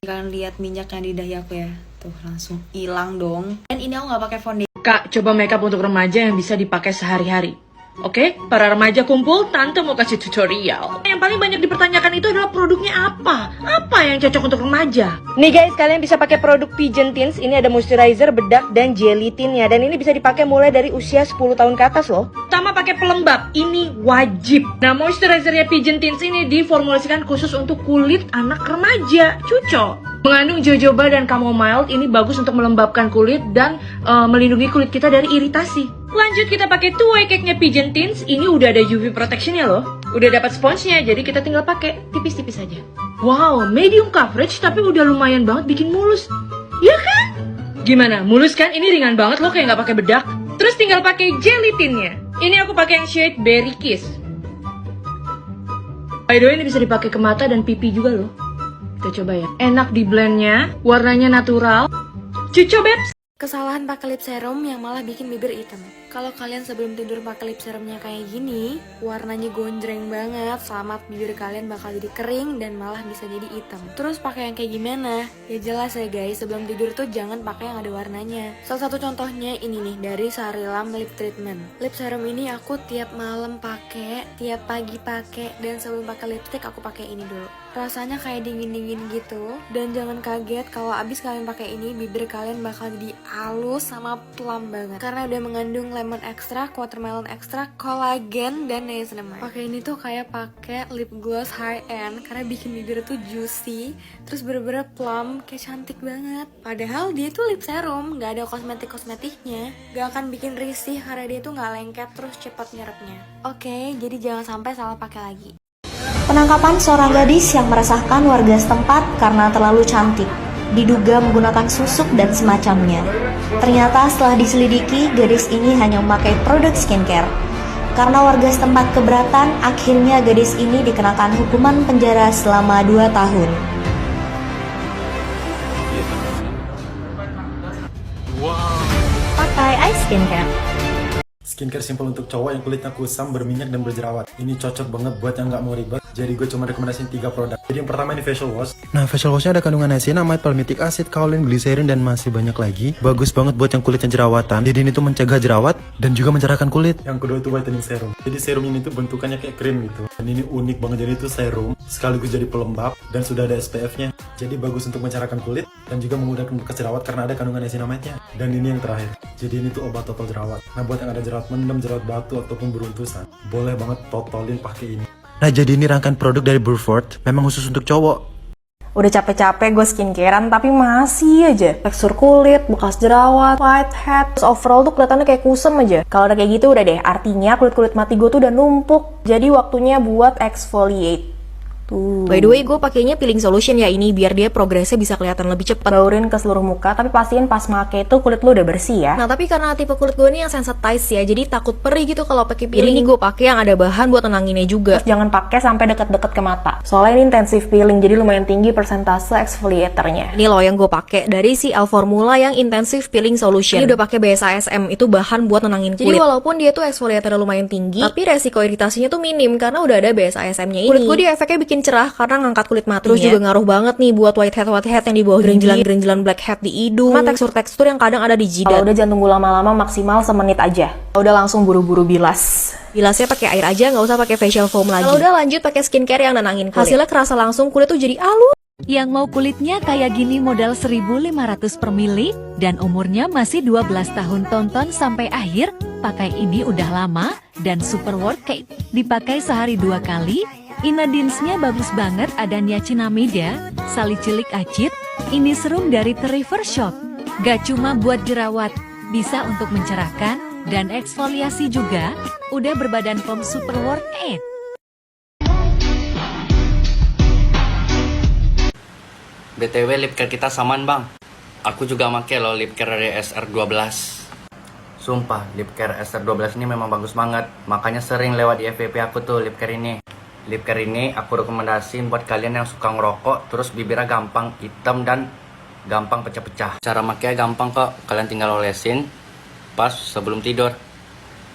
[SPEAKER 6] Kalian lihat minyaknya di dahi aku ya. Tuh, langsung hilang dong. Dan ini aku nggak pakai foundation.
[SPEAKER 8] Kak, coba makeup untuk remaja yang bisa dipakai sehari-hari. Oke, para remaja kumpul, tante mau kasih tutorial. Yang paling banyak dipertanyakan itu adalah produknya apa? Apa yang cocok untuk remaja? Nih guys, kalian bisa pakai produk Pigeon Tints. Ini ada moisturizer, bedak, dan jelly tintnya. Dan ini bisa dipakai mulai dari usia 10 tahun ke atas loh. Sama pakai pelembab, ini wajib. Nah, moisturizernya Pigeon Tints ini diformulasikan khusus untuk kulit anak remaja. Cocok. Mengandung jojoba dan chamomile, ini bagus untuk melembabkan kulit dan melindungi kulit kita dari iritasi. Lanjut kita pakai two-way cake-nya Pigeon Tints. Ini udah ada UV protection-nya loh. Udah dapat sponge-nya, jadi kita tinggal pakai tipis-tipis aja. Wow, medium coverage tapi udah lumayan banget bikin mulus. Ya kan? Gimana? Mulus kan? Ini ringan banget loh, kayak nggak pakai bedak. Terus tinggal pakai jelly tint-nya. Ini aku pakai yang shade Berry Kiss. By the way, ini bisa dipakai ke mata dan pipi juga loh. Kita coba ya. Enak di blendnya, warnanya natural. Cucu Bebs.
[SPEAKER 10] Kesalahan pakai lip serum yang malah bikin bibir hitam. Kalau kalian sebelum tidur pakai lip serumnya kayak gini, warnanya gonjreng banget, selamat bibir kalian bakal jadi kering dan malah bisa jadi hitam. Terus pakai yang kayak gimana? Ya jelas ya guys, sebelum tidur tuh jangan pakai yang ada warnanya. Salah satu contohnya ini nih, dari Sarilam Lip Treatment. Lip serum ini aku tiap malam pakai, tiap pagi pakai, dan sebelum pakai lipstick aku pakai ini dulu. Rasanya kayak dingin-dingin gitu. Dan jangan kaget kalau abis kalian pakai ini, bibir kalian bakal jadi halus sama plump banget. Karena udah mengandung lemon extract, watermelon extract, kolagen, dan niacinamide. Pakai ini tuh kayak pakai lip gloss high end karena bikin bibir tuh juicy, terus bener-bener plump, kayak cantik banget. Padahal dia tuh lip serum, nggak ada kosmetik-kosmetiknya, nggak akan bikin risih karena dia tuh nggak lengket terus cepat nyerapnya. Oke, jadi jangan sampai salah pakai lagi.
[SPEAKER 20] Penangkapan seorang gadis yang meresahkan warga setempat karena terlalu cantik, diduga menggunakan susuk dan semacamnya. Ternyata setelah diselidiki, gadis ini hanya memakai produk skincare. Karena warga setempat keberatan, akhirnya gadis ini dikenakan hukuman penjara selama 2 tahun. Pakai eye skincare.
[SPEAKER 21] Skincare simple untuk cowok yang kulitnya kusam, berminyak, dan berjerawat. Ini cocok banget buat yang nggak mau ribet. Jadi gue cuma rekomendasiin 3 produk. Jadi yang pertama ini facial wash. Nah, facial washnya ada kandungan niacinamide, palmitic acid, kaolin, glycerin, dan masih banyak lagi. Bagus banget buat yang kulitnya jerawatan. Jadi ini tuh mencegah jerawat dan juga mencerahkan kulit. Yang kedua itu whitening serum. Jadi serum ini tuh bentukannya kayak krim gitu. Dan ini unik banget, jadi itu serum sekaligus jadi pelembab dan sudah ada SPF-nya. Jadi bagus untuk mencerahkan kulit dan juga memudahkan bekas jerawat karena ada kandungan niacinamide-nya. Dan ini yang terakhir. Jadi ini tuh obat total jerawat. Nah, buat yang ada jerawat mendem, jerawat batu ataupun beruntusan, boleh banget totolin pakai ini. Nah, jadi ini rangkaian produk dari Burford, memang khusus untuk cowok.
[SPEAKER 19] Udah capek-capek gue skincarean tapi masih aja tekstur kulit, bekas jerawat, whitehead, terus overall tuh kelihatannya kayak kusam aja. Kalau udah kayak gitu udah deh, artinya kulit-kulit mati gue tuh udah numpuk. Jadi waktunya buat exfoliate.
[SPEAKER 6] Tuh. By the way, gue pakainya peeling solution ya ini biar dia progresnya bisa kelihatan lebih cepat. Baurin ke seluruh muka, tapi pastiin pas make itu kulit lu udah bersih ya. Nah, tapi karena tipe kulit gue nih yang sensitize ya, jadi takut perih gitu kalau pakai peeling. Jadi ini gue pakai yang ada bahan buat tenanginnya juga. Terus jangan pakai sampai deket-deket ke mata. Soalnya ini intensive peeling, jadi lumayan tinggi persentase exfoliatornya. Ini loh yang gue pakai dari si L Formula yang intensive peeling solution. Ini udah pakai BSASM, itu bahan buat tenangin kulit. Jadi walaupun dia tuh exfoliatornya lumayan tinggi, tapi resiko iritasinya tuh minim karena udah ada BSASM-nya ini. Kulit gue dia efeknya bikin cerah karena ngangkat kulit mati. Terus juga ngaruh banget nih buat whitehead yang di bawah gerinjilan blackhead di hidung, sama tekstur yang kadang ada di jidat. Kalau udah jangan tunggu lama-lama, maksimal semenit aja. Udah langsung buru-buru bilas. Bilasnya pakai air aja, nggak usah pakai facial foam lagi. Kalau udah lanjut pakai skincare yang nenangin kulit. Hasilnya kerasa langsung, kulit tuh jadi halus.
[SPEAKER 14] Yang mau kulitnya kayak gini modal 1.500 per mili dan umurnya masih 12 tahun, tonton sampai akhir. Pakai ini udah lama dan super worth it. Dipakai sehari 2 kali. Ingredientsnya bagus banget, ada niacinamida, salicilik acid, ini serum dari The River Shop. Gak cuma buat jerawat, bisa untuk mencerahkan dan eksfoliasi juga. Udah berbadan POM super worth it.
[SPEAKER 1] BTW lip care kita samaan bang. Aku juga make loh lip care dari SR12. Sumpah lip care SR12 ini memang bagus banget. Makanya sering lewat di FYP aku tuh lip care ini. Lip care ini aku rekomendasiin buat kalian yang suka ngerokok, terus bibirnya gampang hitam dan gampang pecah-pecah. Cara makanya gampang kok, kalian tinggal olesin pas sebelum tidur.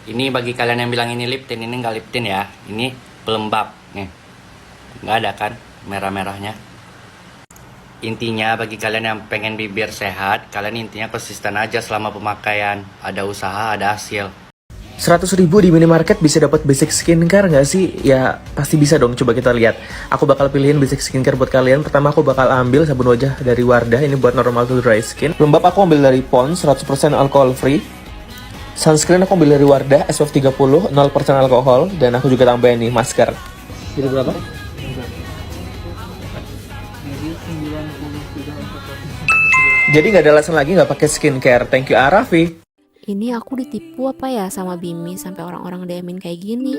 [SPEAKER 1] Ini bagi kalian yang bilang ini lip tint, ini nggak lip tint ya, ini pelembab nih. Nggak ada kan merah-merahnya. Intinya bagi kalian yang pengen bibir sehat, kalian intinya konsisten aja selama pemakaian. Ada usaha, ada hasil.
[SPEAKER 22] 100.000 di minimarket bisa dapat basic skincare nggak sih? Ya pasti bisa dong, coba kita lihat. Aku bakal pilihin basic skincare buat kalian. Pertama aku bakal ambil sabun wajah dari Wardah, ini buat normal to dry skin. Pelembab aku ambil dari Pond's, 100% alcohol free. Sunscreen aku ambil dari Wardah, SPF 30, 0% alkohol. Dan aku juga tambahin nih masker. Itu berapa? Jadi nggak ada alasan lagi nggak pakai skincare. Thank you Arafi.
[SPEAKER 10] Ini aku ditipu apa ya sama Bimi sampai orang-orang DM-in kayak gini.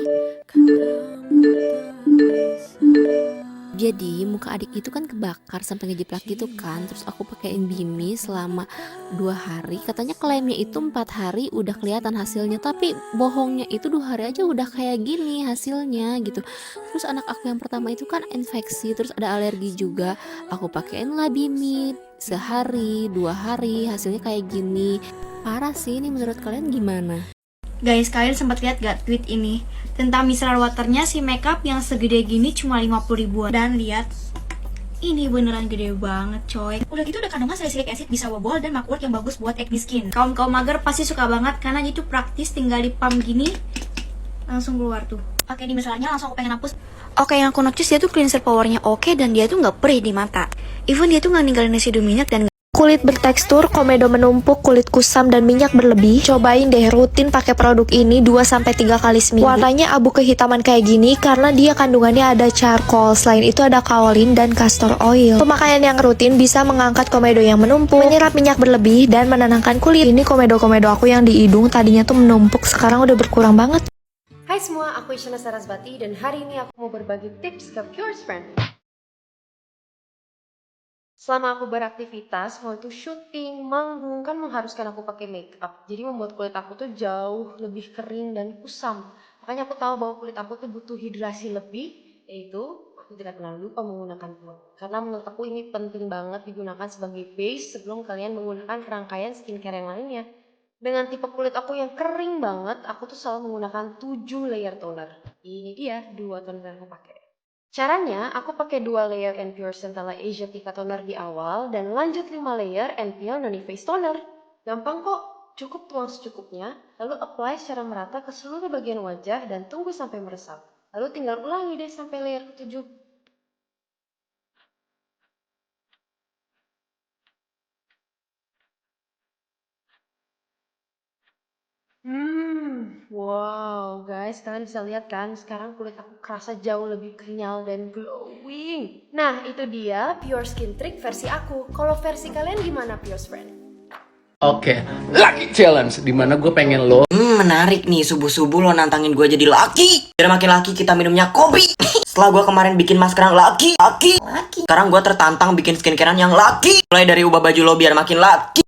[SPEAKER 10] Jadi muka adik itu kan kebakar sampai ngejiplak gitu kan. Terus aku pakein Bimi selama 2 hari. Katanya klaimnya itu 4 hari udah kelihatan hasilnya. Tapi bohongnya itu 2 hari aja udah kayak gini hasilnya gitu. Terus anak aku yang pertama itu kan infeksi, terus ada alergi juga. Aku pakein lah Bimi sehari 2 hari hasilnya kayak gini. Parah sih, ini menurut kalian gimana?
[SPEAKER 23] Guys, kalian sempat lihat gak tweet ini? Tentang micellar waternya si makeup yang segede gini cuma 50 ribuan. Dan lihat, ini beneran gede banget coy. Udah gitu udah kandungan salicylic acid, bisa bobol dan makework yang bagus buat acne skin. Kaum mager pasti suka banget karena itu praktis, tinggal di pump gini langsung keluar tuh. Oke, di micellarnya langsung aku pengen hapus.
[SPEAKER 10] Oke, yang aku notice dia tuh cleanser powernya oke dan dia tuh nggak perih di mata. Even dia tuh nggak ninggalin residu minyak dan
[SPEAKER 9] Kulit bertekstur, komedo menumpuk, kulit kusam, dan minyak berlebih. Cobain deh rutin pakai produk ini 2-3 kali seminggu. Warnanya abu kehitaman kayak gini karena dia kandungannya ada charcoal. Selain itu ada kaolin dan castor oil. Pemakaian yang rutin bisa mengangkat komedo yang menumpuk, menyerap minyak berlebih, dan menenangkan kulit. Ini komedo-komedo aku yang di hidung tadinya tuh menumpuk, sekarang udah berkurang banget.
[SPEAKER 7] Hai semua, aku Isyana Sarasvati dan hari ini aku mau berbagi tips ke Pures Friend. Selama aku beraktivitas, mau itu syuting, manggung, kan mengharuskan aku pakai make up. Jadi membuat kulit aku tuh jauh lebih kering dan kusam. Makanya aku tahu bahwa kulit aku tuh butuh hidrasi lebih, yaitu aku tidak pernah lupa menggunakan toner. Karena menurut aku ini penting banget digunakan sebagai base sebelum kalian menggunakan rangkaian skincare yang lainnya. Dengan tipe kulit aku yang kering banget, aku tuh selalu menggunakan 7 layer toner. Ini dia 2 toner yang aku pakai. Caranya, aku pakai 2 layer NPure Centella Asiatica Toner di awal dan lanjut 5 layer NPure Noni Face Toner. Gampang kok, cukup tuang secukupnya, lalu apply secara merata ke seluruh bagian wajah dan tunggu sampai meresap. Lalu tinggal ulangi deh sampai layer ke-7. Wow guys, kalian bisa lihat kan sekarang kulit aku kerasa jauh lebih kenyal dan glowing. Nah itu dia Pure Skin Trick versi aku. Kalau versi kalian gimana Pure Friend?
[SPEAKER 13] Oke, Lucky Challenge dimana gue pengen lo
[SPEAKER 3] menarik nih, subuh-subuh lo nantangin gue jadi laki. Biar makin laki kita minumnya kopi. Setelah gue kemarin bikin masker yang laki. Sekarang gue tertantang bikin skincarean yang laki. Mulai dari ubah baju lo biar makin laki.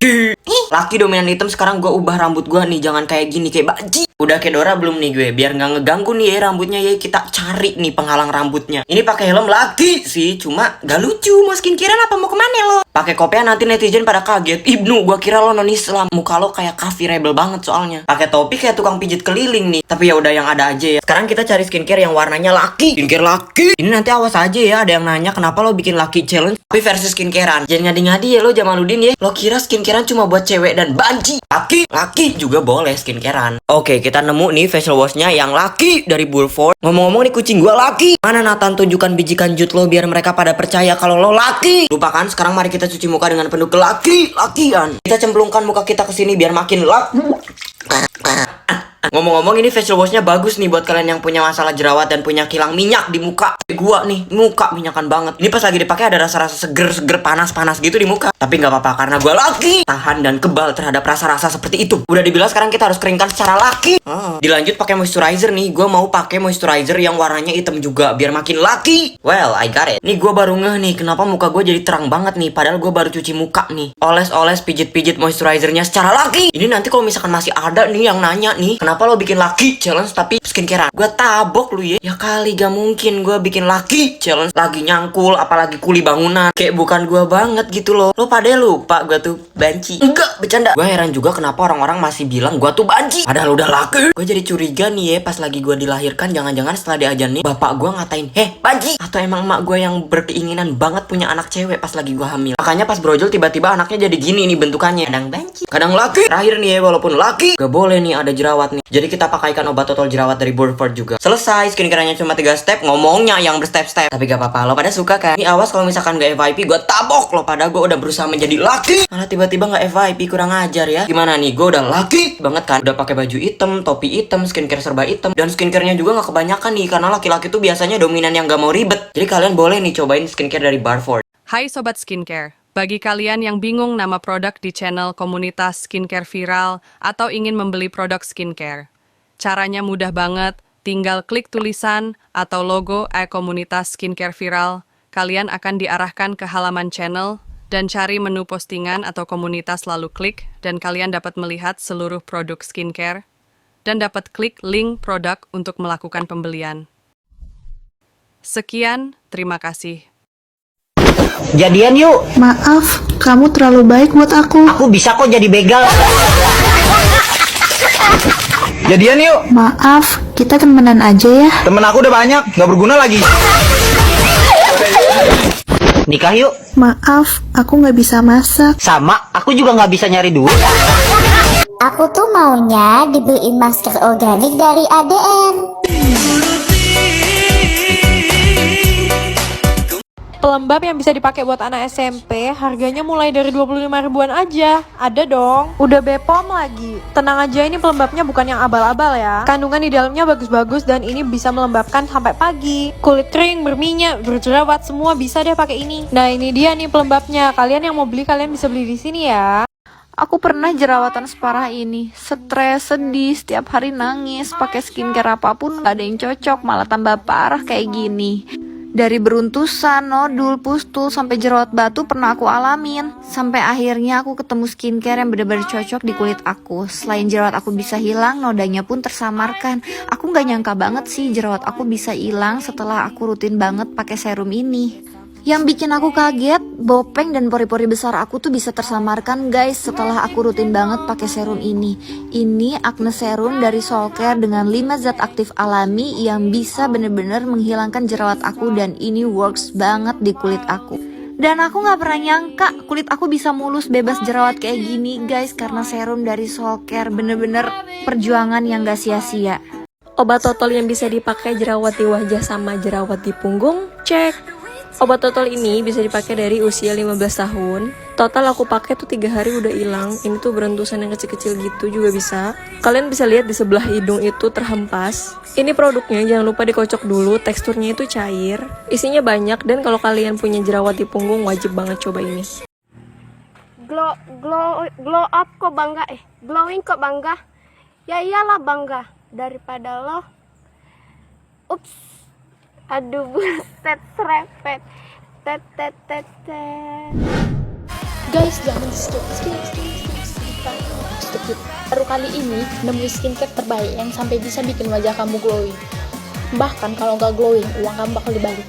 [SPEAKER 3] Laki dominan hitam, sekarang gue ubah rambut gue nih, jangan kayak gini, kayak baji. Udah kayak Dora belum nih gue, biar nggak ngeganggu nih ya rambutnya ya. Kita cari nih penghalang rambutnya. Ini pakai helm laki sih, cuma gak lucu. Mau skincarean apa mau kemana lo? Pakai kopiah nanti netizen pada kaget. Ibnu, gue kira lo non Islam. Muka lo kayak kafir rebel banget soalnya. Pakai topi kayak tukang pijit keliling nih. Tapi ya udah yang ada aja ya. Sekarang kita cari skincare yang warnanya laki. Skincare laki. Ini nanti awas aja ya, ada yang nanya kenapa lo bikin laki challenge tapi versi skincarean. Jangan ngadi-ngadi ya lo Jamaluddin ya. Lo kira skincarean cuma buat cewek dan banci. Laki juga boleh skincarean. Oke, kita nemu nih facial washnya yang laki dari Burford. Ngomong-ngomong nih kucing gua laki. Mana Nathan, tunjukkan bijikan jut lo biar mereka pada percaya kalau lo laki. Lupakan, sekarang mari kita cuci muka dengan penuh lakian. Kita cemplungkan muka kita ke sini biar makin laki. Ngomong-ngomong ini facial washnya bagus nih buat kalian yang punya masalah jerawat dan punya kilang minyak di muka. Gua nih, muka minyakan banget. Ini pas lagi dipakai ada rasa-rasa seger-seger panas-panas gitu di muka. Tapi nggak apa-apa karena gua laki. Tahan dan kebal terhadap rasa-rasa seperti itu. Udah dibilang sekarang kita harus keringkan secara laki. Dilanjut pakai moisturizer nih. Gua mau pakai moisturizer yang warnanya hitam juga biar makin laki. Well, I got it. Nih gua baru ngeh nih kenapa muka gua jadi terang banget nih. Padahal gua baru cuci muka nih. Oles-oles pijit-pijit moisturizernya secara laki. Ini nanti kalau misalkan masih ada nih yang nanya nih, kenapa lo bikin laki challenge tapi skincarean? Gue tabok lu ya. Ya kali gak mungkin gue bikin laki challenge lagi nyangkul apalagi kuli bangunan. Kayak bukan gue banget gitu loh. Lo pada lupa gue tuh banci. Enggak, bercanda. Gue heran juga kenapa orang-orang masih bilang gue tuh banci padahal udah laki. Gue jadi curiga nih ya pas lagi gue dilahirkan, jangan-jangan setelah diajarin nih bapak gue ngatain, "Heh, banci." Atau emang emak gue yang berkeinginan banget punya anak cewek pas lagi gue hamil. Makanya pas brojol tiba-tiba anaknya jadi gini nih bentukannya. Kadang banci, kadang laki. Terakhir nih ya, walaupun laki gak boleh nih ada jerawat nih. Jadi kita pakaikan obat total jerawat dari Burford juga. Selesai, skincarenya cuma 3 step, ngomongnya yang berstep-step. Tapi gak apa-apa, lo pada suka kan? Ini awas kalau misalkan gak FYP, gue tabok lo pada. Gue udah berusaha menjadi laki, malah tiba-tiba gak FYP, kurang ajar ya. Gimana nih, gue udah laki banget kan? Udah pakai baju hitam, topi hitam, skincare serba hitam, dan skincarenya juga gak kebanyakan nih, karena laki-laki tuh biasanya dominan yang gak mau ribet. Jadi kalian boleh nih cobain skincare dari Burford.
[SPEAKER 2] Hai Sobat Skincare. Bagi kalian yang bingung nama produk di channel komunitas skincare viral atau ingin membeli produk skincare, caranya mudah banget, tinggal klik tulisan atau logo komunitas skincare viral, kalian akan diarahkan ke halaman channel dan cari menu postingan atau komunitas lalu klik dan kalian dapat melihat seluruh produk skincare dan dapat klik link produk untuk melakukan pembelian. Sekian, terima kasih.
[SPEAKER 3] Jadian yuk.
[SPEAKER 4] Maaf, kamu terlalu baik buat aku.
[SPEAKER 3] Aku bisa kok jadi begal.
[SPEAKER 4] Jadian yuk. Maaf, kita temenan aja ya.
[SPEAKER 5] Temen aku udah banyak, gak berguna lagi.
[SPEAKER 3] Nikah yuk.
[SPEAKER 4] Maaf, aku nggak bisa masak.
[SPEAKER 3] Sama, aku juga nggak bisa nyari duit.
[SPEAKER 24] Aku tuh maunya dibeliin masker organik dari ADN.
[SPEAKER 9] Pelembab yang bisa dipakai buat anak SMP harganya mulai dari 25 ribuan aja. Ada dong. Udah Bepom lagi. Tenang aja, ini pelembabnya bukan yang abal-abal ya. Kandungan di dalamnya bagus-bagus dan ini bisa melembabkan sampai pagi. Kulit kering, berminyak, berjerawat, semua bisa deh pakai ini. Nah, ini dia nih pelembabnya. Kalian yang mau beli, kalian bisa beli di sini ya.
[SPEAKER 25] Aku pernah jerawatan separah ini, stres, sedih, setiap hari nangis, pakai skincare apapun gak ada yang cocok, malah tambah parah kayak gini. Dari beruntusan, nodul, pustul, sampai jerawat batu pernah aku alamin. Sampai akhirnya aku ketemu skincare yang benar-benar cocok di kulit aku. Selain jerawat aku bisa hilang, nodanya pun tersamarkan. Aku gak nyangka banget sih jerawat aku bisa hilang setelah aku rutin banget pakai serum ini. Yang bikin aku kaget, bopeng dan pori-pori besar aku tuh bisa tersamarkan guys setelah aku rutin banget pakai serum ini. Ini acne serum dari Soulcare dengan 5 zat aktif alami yang bisa bener-bener menghilangkan jerawat aku dan ini works banget di kulit aku. Dan aku gak pernah nyangka kulit aku bisa mulus bebas jerawat kayak gini guys karena serum dari Soulcare, bener-bener perjuangan yang gak sia-sia.
[SPEAKER 6] Obat total yang bisa dipakai jerawat di wajah sama jerawat di punggung, cek. Obat total ini bisa dipakai dari usia 15 tahun. Total aku pakai tuh 3 hari udah hilang. Ini tuh berentusan yang kecil-kecil gitu juga bisa. Kalian bisa lihat di sebelah hidung itu terhempas. Ini produknya, jangan lupa dikocok dulu. Teksturnya itu cair, isinya banyak, dan kalau kalian punya jerawat di punggung wajib banget coba ini.
[SPEAKER 11] Glow up kok bangga, glowing kok bangga. Ya iyalah bangga daripada lo. Ups. Aduh buset serepet. Tet tet tet tet.
[SPEAKER 9] Guys, jangan di skip. Baru kali ini nemu skincare terbaik yang sampai bisa bikin wajah kamu glowing. Bahkan kalau nggak glowing, uang kamu bakal dibalik.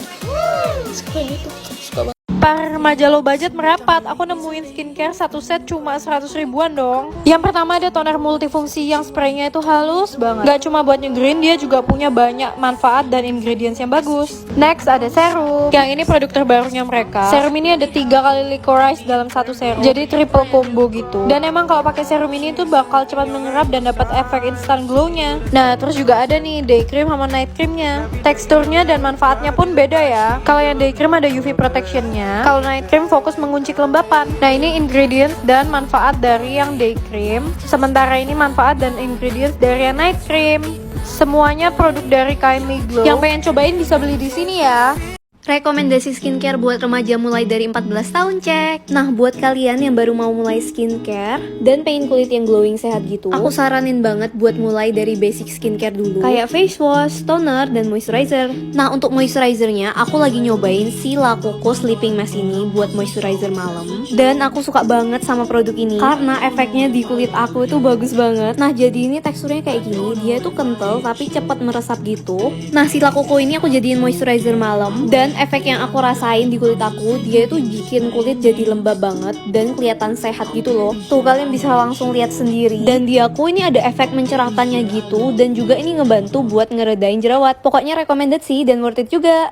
[SPEAKER 9] Sekeren itu, suka banget. Para remaja low budget merapat, aku nemuin skincare satu set cuma 100 ribuan dong. Yang pertama ada toner multifungsi yang spraynya itu halus banget. Gak cuma buat nge-green, dia juga punya banyak manfaat dan ingredients yang bagus. Next ada serum. Yang ini produk terbarunya mereka. Serum ini ada 3 kali licorice dalam satu serum. Jadi triple combo gitu. Dan emang kalau pakai serum ini tuh bakal cepat menyerap dan dapat efek instant glow-nya. Nah, terus juga ada nih day cream sama night cream-nya. Teksturnya dan manfaatnya pun beda ya. Kalau yang day cream ada UV protection-nya. Kalau night cream fokus mengunci kelembapan. Nah, ini ingredients dan manfaat dari yang day cream. Sementara ini manfaat dan ingredients dari yang night cream. Semuanya produk dari Kindly Glow. Yang pengen cobain bisa beli di sini ya.
[SPEAKER 10] Rekomendasi skincare buat remaja mulai dari 14 tahun cek. Nah, buat kalian yang baru mau mulai skincare dan pengen kulit yang glowing sehat gitu, aku saranin banget buat mulai dari basic skincare dulu, kayak face wash, toner, dan moisturizer. Nah, untuk moisturizernya aku lagi nyobain si La Coco Sleeping Mask ini buat moisturizer malam. Dan aku suka banget sama produk ini karena efeknya di kulit aku itu bagus banget. Nah, jadi ini teksturnya kayak gini, dia tuh kental tapi cepat meresap gitu. Nah, si La Coco ini aku jadiin moisturizer malam, dan efek yang aku rasain di kulit aku, dia itu bikin kulit jadi lembab banget dan kelihatan sehat gitu loh. Tuh, kalian bisa langsung lihat sendiri. Dan di aku ini ada efek mencerahkannya gitu, dan juga ini ngebantu buat ngeredain jerawat. Pokoknya recommended sih dan worth it juga.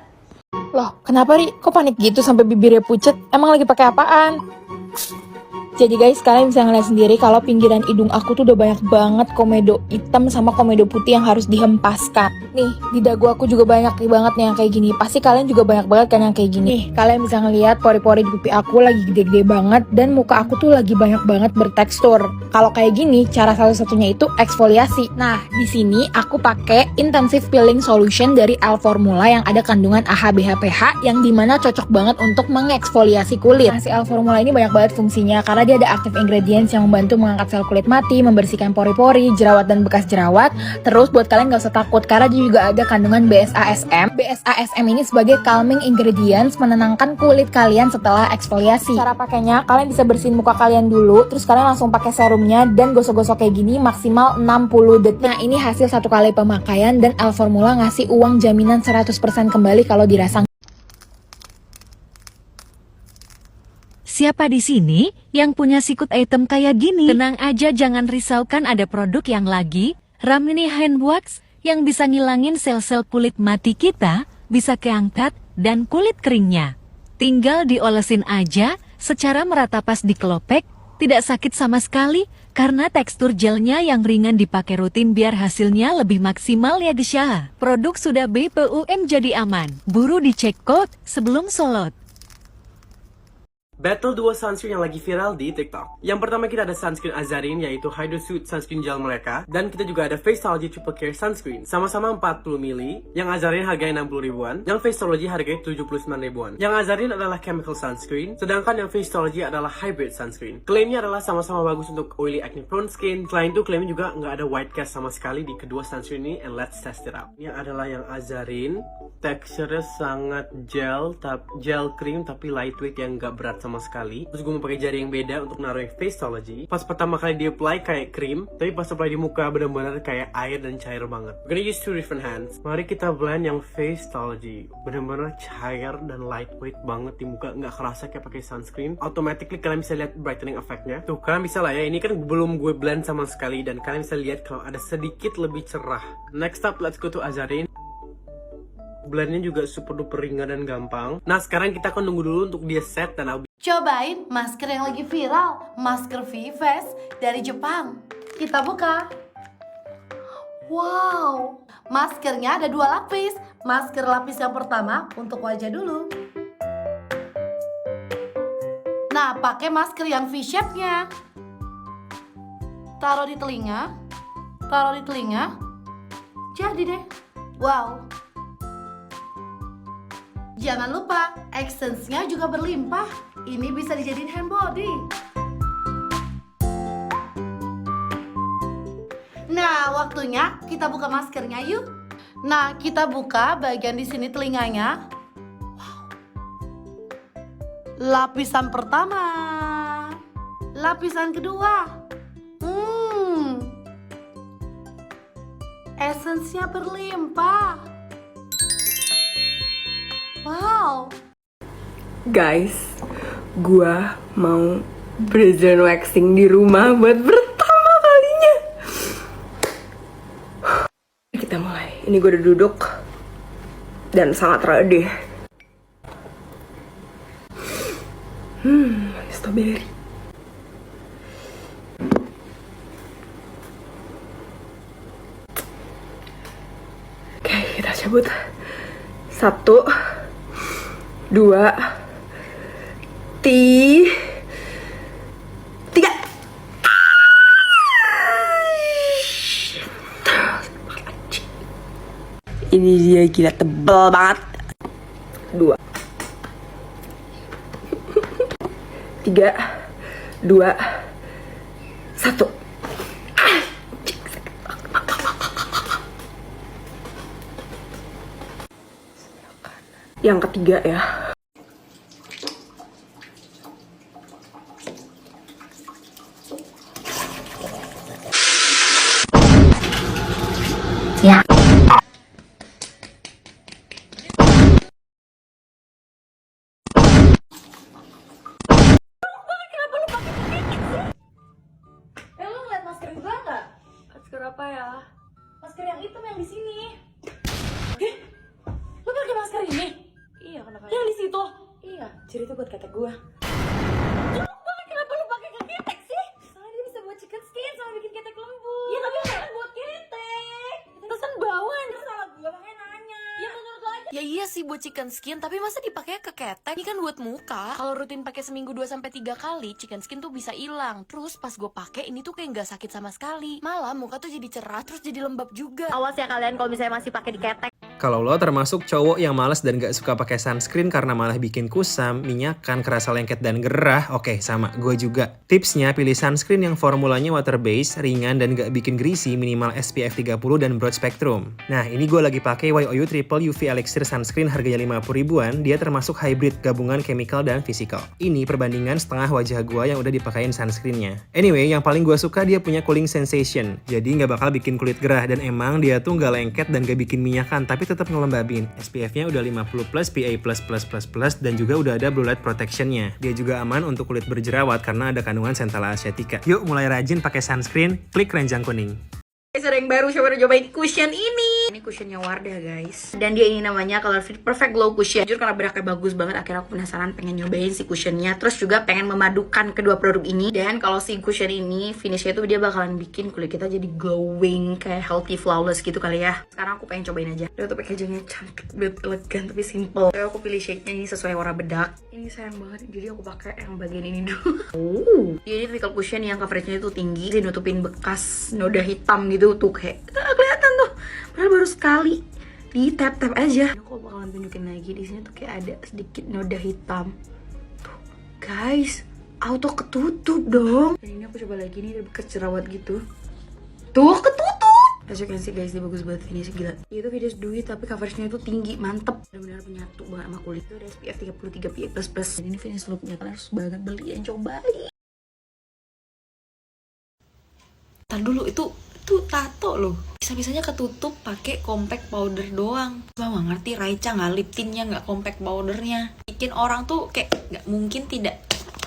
[SPEAKER 19] Loh, kenapa Ri? Kok panik gitu sampai bibirnya pucet? Emang lagi pakai apaan? Jadi guys, kalian bisa ngeliat sendiri kalau pinggiran hidung aku tuh udah banyak banget komedo hitam sama komedo putih yang harus dihempaskan. Nih, di dagu aku juga banyak banget nih yang kayak gini. Pasti kalian juga banyak banget kan yang kayak gini. Nih, kalian bisa ngeliat pori-pori di pipi aku lagi gede-gede banget dan muka aku tuh lagi banyak banget bertekstur. Kalau kayak gini, cara satu-satunya itu eksfoliasi. Nah, di sini aku pakai Intensive Peeling Solution dari L Formula yang ada kandungan AHA BHPH yang dimana cocok banget untuk mengeksfoliasi kulit. Nah, si L Formula ini banyak banget fungsinya karena dia ada active ingredients yang membantu mengangkat sel kulit mati, membersihkan pori-pori, jerawat dan bekas jerawat. Terus buat kalian gak usah takut karena dia juga ada kandungan BSASM. BSASM ini sebagai calming ingredients menenangkan kulit kalian setelah eksfoliasi. Cara pakainya, kalian bisa bersihin muka kalian dulu, terus kalian langsung pakai serumnya dan gosok-gosok kayak gini maksimal 60 detik. Nah, ini hasil 1 kali pemakaian dan L Formula ngasih uang jaminan 100% kembali kalau dirasa.
[SPEAKER 14] Siapa di sini yang punya sikut item kayak gini? Tenang aja, jangan risaukan, ada produk yang lagi Ramini Hand Wax yang bisa ngilangin sel-sel kulit mati kita, bisa keangkat dan kulit keringnya. Tinggal diolesin aja secara merata pas dikelopek, tidak sakit sama sekali karena tekstur gelnya yang ringan dipakai rutin biar hasilnya lebih maksimal ya guys ya. Produk sudah BPUM jadi aman. Buru dicek code sebelum solot.
[SPEAKER 12] Battle 2 sunscreen yang lagi viral di TikTok. Yang pertama kita ada sunscreen Azarin, yaitu Hydro Suit Sunscreen Gel mereka. Dan kita juga ada Faceology Triple Care Sunscreen. Sama-sama 40 ml. Yang Azarin harganya 60 ribuan. Yang Faceology harganya 79 ribuan. Yang Azarin adalah Chemical Sunscreen. Sedangkan yang Faceology adalah Hybrid Sunscreen. Klaimnya adalah sama-sama bagus untuk oily acne prone skin. Selain itu klaimnya juga nggak ada white cast sama sekali di kedua sunscreen ini. And let's test it out. Ini adalah yang Azarin. Teksturnya sangat gel cream tapi lightweight yang nggak berat sama sekali. Terus gue mau pakai jari yang beda untuk naruh yang Faceology. Pas pertama kali di apply kayak krim, tapi pas apply di muka benar-benar kayak air dan cair banget. We're gonna use 2 different hands. Mari kita blend yang Faceology. Benar-benar cair dan lightweight banget di muka, nggak kerasa kayak pakai sunscreen. Automatically kalian bisa lihat brightening effect-nya. Tuh, kalian bisa lah ya. Ini kan belum gue blend sama sekali dan kalian bisa lihat kalau ada sedikit lebih cerah. Next up, let's go to Azarin. Blendnya juga super duper ringan dan gampang. Nah, sekarang kita akan nunggu dulu untuk dia set dan
[SPEAKER 15] cobain masker yang lagi viral, masker V-Face dari Jepang. Kita buka. Wow, maskernya ada 2 lapis. Masker lapis yang pertama untuk wajah dulu. Nah, pakai masker yang V-shape-nya. Taruh di telinga. Jadi deh. Wow. Jangan lupa, essence-nya juga berlimpah. Ini bisa dijadiin hand body. Nah, waktunya kita buka maskernya yuk. Nah, kita buka bagian di sini telinganya. Wow. Lapisan pertama. Lapisan kedua. Esensnya berlimpah. Wow.
[SPEAKER 8] Guys, gua mau Brazilian waxing di rumah buat pertama kalinya. Kita mulai. Ini gue udah duduk dan sangat ready. Strawberry. Oke, kita cabut. 1, 2, 3. Ini dia, gila tebel banget. 2, 3, 2, 1. Yang ketiga ya.
[SPEAKER 24] Ya.
[SPEAKER 9] Lu ngeliat masker gua nggak? Masker apa ya? Masker yang hitam yang di sini. Lu pakai masker ini? Iya, kenapa? Yang di situ? Iya, jadi itu buat ketek gua. Kenapa lu pakai ke ketek sih? Soalnya dia bisa buat chicken skin sama bikin ketek lembut. Iya, tapi bukan buat ketek. Terus kan bawaan. Terus salah gua makanya nanya. Ya menurut lo aja.
[SPEAKER 16] Ya iya sih buat chicken skin, tapi masa dipakai ke ketek? Ini kan buat muka. Kalau rutin pakai seminggu 2-3 kali, chicken skin tuh bisa hilang. Terus pas gue pakai ini tuh kayak nggak sakit sama sekali. Malah muka tuh jadi cerah, terus jadi lembab juga.
[SPEAKER 17] Awas ya kalian kalau misalnya masih pakai di ketek.
[SPEAKER 18] Kalau lo termasuk cowok yang malas dan gak suka pakai sunscreen karena malah bikin kusam, minyakan, kerasa lengket dan gerah, oke sama, gue juga. Tipsnya pilih sunscreen yang formulanya water based, ringan dan gak bikin greasy, minimal SPF 30 dan broad spectrum. Nah ini gue lagi pakai YOU Triple UV Elixir Sunscreen harganya 50 ribuan, dia termasuk hybrid gabungan chemical dan physical. Ini perbandingan setengah wajah gue yang udah dipakein sunscreennya. Anyway, yang paling gue suka dia punya cooling sensation, jadi gak bakal bikin kulit gerah dan emang dia tuh gak lengket dan gak bikin minyakan, tapi tetap ngelembabin. SPF-nya udah 50+, PA+++++, dan juga udah ada blue light protection-nya. Dia juga aman untuk kulit berjerawat karena ada kandungan Centella asiatica. Yuk mulai rajin pakai sunscreen, klik keranjang kuning.
[SPEAKER 17] Guys, ada yang baru, coba cobain cushion ini. Ini cushionnya Wardah guys. Dan dia ini namanya Color Fit Perfect Glow Cushion. Jujur karena beraknya bagus banget, akhirnya aku penasaran pengen nyobain si cushionnya. Terus juga pengen memadukan kedua produk ini. Dan kalau si cushion ini finishnya tuh dia bakalan bikin kulit kita jadi glowing, kayak healthy flawless gitu kali ya. Sekarang aku pengen cobain aja. Dia tuh packagingnya cantik banget, elegan tapi simple. Jadi aku pilih shade-nya ini sesuai warna bedak. Ini sayang banget, jadi aku pakai yang bagian ini dulu. Jadi tipikal cushion yang coveragenya itu tinggi, jadi nutupin bekas noda hitam gitu tuh kayak kelihatan tuh. Padahal baru sekali di tap-tap aja. Aku bakalan tunjukin lagi di sini tuh kayak ada sedikit noda hitam. Tuh, guys, auto ketutup dong. Dan ini aku coba lagi nih bekas jerawat gitu. Tuh, ketutup. As you can see guys, dia bagus banget finish, gila. Itu video duit tapi coveragenya itu tinggi, mantep. Benar-benar menyatu banget sama kulit. Itu ada SPF 33 PA++. Dan ini finish looknya kalian harus banget beli dan cobain.
[SPEAKER 25] Ntar dulu itu tato loh. Bisa-bisanya ketutup pakai compact powder doang. Gua nggak ngerti Raica nggak lip tintnya, nggak compact powdernya. Bikin orang tuh kayak nggak mungkin tidak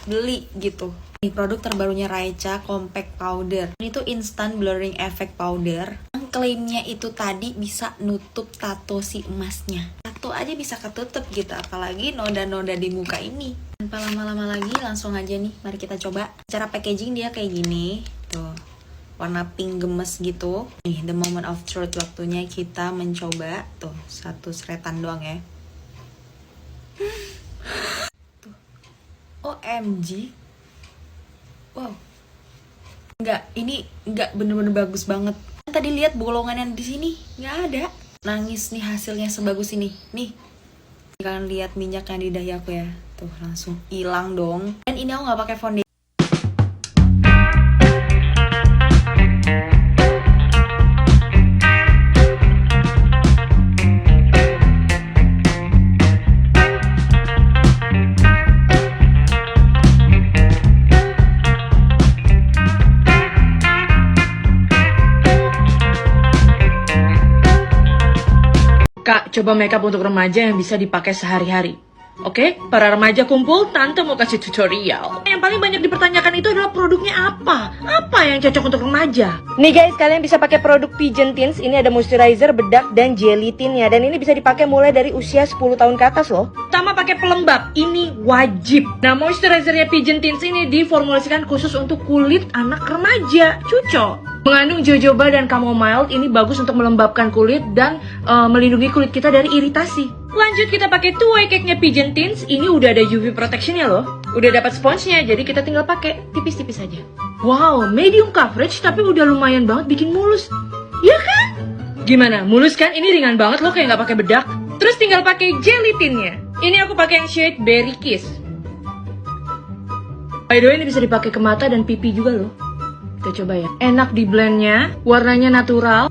[SPEAKER 25] beli gitu. Ini produk terbarunya Raica compact powder. Ini tuh instant blurring effect powder. Yang klaimnya itu tadi bisa nutup tato si emasnya. Tato aja bisa ketutup gitu, apalagi noda-noda di muka ini. Tanpa lama-lama lagi langsung aja nih, mari kita coba. Cara packaging dia kayak gini. Tuh. Warna pink gemes gitu. Nih, the moment of truth, waktunya kita mencoba. Tuh, satu seretan doang ya. Tuh. OMG. Wow. Ini enggak bener-bener bagus banget. Tadi lihat bolongan yang di sini, nggak ada. Nangis nih hasilnya sebagus ini. Nih. Kalian lihat minyak yang di dahi aku ya. Tuh, langsung hilang dong. Dan ini aku nggak pakai foundation.
[SPEAKER 1] Kak, coba makeup untuk remaja yang bisa dipakai sehari-hari. Oke, para remaja kumpul, Tante mau kasih tutorial. Yang paling banyak dipertanyakan itu adalah produknya apa? Apa yang cocok untuk remaja? Nih guys, kalian bisa pakai produk Pigeon Tints. Ini ada moisturizer, bedak, dan jelly tint-nya. Dan ini bisa dipakai mulai dari usia 10 tahun ke atas loh. Pertama pakai pelembab, ini wajib. Nah, moisturizernya Pigeon Tints ini diformulasikan khusus untuk kulit anak remaja. Cocok. Mengandung jojoba dan chamomile, ini bagus untuk melembabkan kulit dan melindungi kulit kita dari iritasi. Lanjut kita pakai two way cake-nya Pigeon Tints. Ini udah ada UV protection-nya loh. Udah dapat sponsnya, jadi kita tinggal pakai tipis-tipis aja. Wow, medium coverage tapi udah lumayan banget bikin mulus. Ya kan? Gimana? Mulus kan? Ini ringan banget loh, kayak nggak pakai bedak. Terus tinggal pakai jelly tint-nya. Ini aku pakai yang shade Berry Kiss. By the way, ini bisa dipakai ke mata dan pipi juga loh. Kita coba ya. Enak di blendnya, warnanya natural.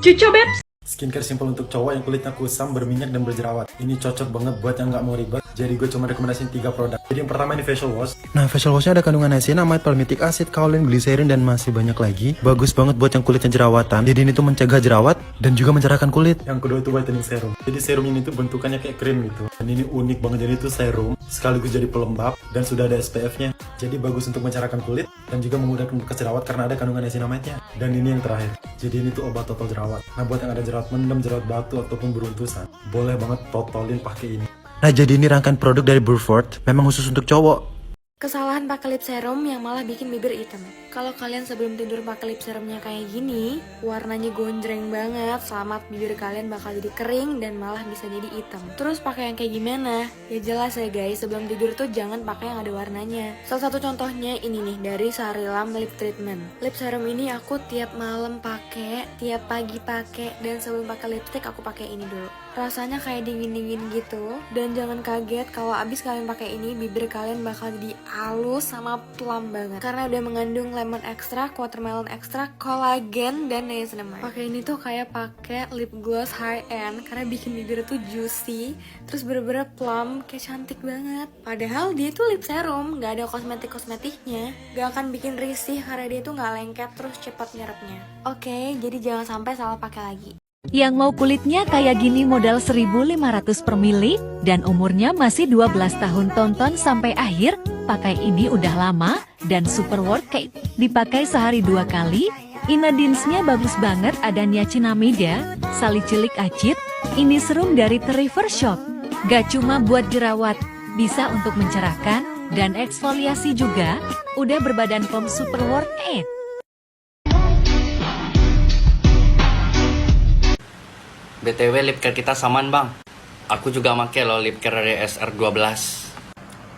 [SPEAKER 1] Cucu Bebs.
[SPEAKER 20] Skincare simple untuk cowok yang kulitnya kusam, berminyak, dan berjerawat. Ini cocok banget buat yang nggak mau ribet. Jadi gue cuma rekomendasiin 3 produk. Jadi yang pertama ini facial wash. Nah, facial washnya ada kandungan niacinamide, palmitic acid, kaolin, glycerin, dan masih banyak lagi. Bagus banget buat yang kulitnya jerawatan. Jadi ini tuh mencegah jerawat dan juga mencerahkan kulit. Yang kedua itu whitening serum. Jadi serum ini tuh bentukannya kayak krim gitu. Dan ini unik banget, jadi itu serum sekaligus jadi pelembab dan sudah ada SPF-nya. Jadi bagus untuk mencerahkan kulit dan juga memudahkan bekas jerawat karena ada kandungan niacinamide-nya. Dan ini yang terakhir. Jadi ini tuh obat total jerawat. Nah, buat yang ada jerawat mendem, jerawat batu ataupun beruntusan, boleh banget totolin pakai ini. Nah, jadi ini rangkaian produk dari Burford, memang khusus untuk cowok.
[SPEAKER 6] Kesalahan pakai lip serum yang malah bikin bibir hitam. Kalau kalian sebelum tidur pakai lip serumnya kayak gini, warnanya gonjreng banget, selamat bibir kalian bakal jadi kering dan malah bisa jadi hitam. Terus pakai yang kayak gimana? Ya jelas ya guys, sebelum tidur tuh jangan pakai yang ada warnanya. Salah satu contohnya ini nih dari Sarilam Lip Treatment. Lip serum ini aku tiap malam pakai, tiap pagi pakai, dan sebelum pakai lipstick aku pakai ini dulu. Rasanya kayak dingin-dingin gitu. Dan jangan kaget kalau abis kalian pakai ini, bibir kalian bakal jadi halus sama plump banget. Karena udah mengandung lemon extract, watermelon extract, kolagen, dan niacinamide. Pakai ini tuh kayak pakai lip gloss high end karena bikin bibir tuh juicy, terus bener-bener plump, kayak cantik banget. Padahal dia tuh lip serum, nggak ada kosmetik-kosmetiknya. Gak akan bikin risih karena dia tuh nggak lengket terus cepat nyerapnya. Oke, jadi jangan sampai salah pakai lagi.
[SPEAKER 14] Yang mau kulitnya kayak gini modal 1.500 per mili dan umurnya masih 12 tahun, tonton sampai akhir. Pakai ini udah lama dan super worth kayak dipakai sehari 2 kali. Ingredientsnya bagus banget, ada niacinamida, salicilik acid. Ini serum dari The River Shop. Gak cuma buat jerawat, bisa untuk mencerahkan dan eksfoliasi juga. Udah berbadan POM, super worth it.
[SPEAKER 21] BTW lip care kita samaan bang. Aku juga make loh lip care dari SR12.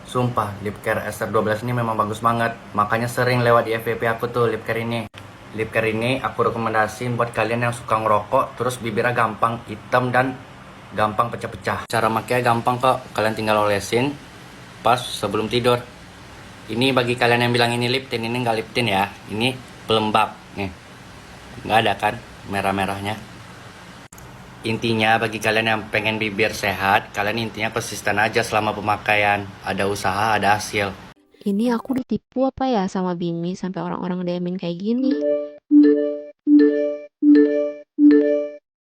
[SPEAKER 21] Sumpah lip care SR12 ini memang bagus banget. Makanya sering lewat di FYP aku tuh lip care ini. Lip care ini aku rekomendasiin buat kalian yang suka ngerokok, terus bibirnya gampang hitam dan gampang pecah-pecah. Cara makanya gampang kok, kalian tinggal olesin pas sebelum tidur. Ini bagi kalian yang bilang ini lip tint, ini nggak lip tint ya. Ini pelembab nih. Nggak ada kan merah-merahnya. Intinya bagi kalian yang pengen bibir sehat, kalian intinya konsisten aja selama pemakaian. Ada usaha, ada hasil.
[SPEAKER 22] Ini aku ditipu apa ya sama Bimi sampai orang-orang DM-in kayak gini.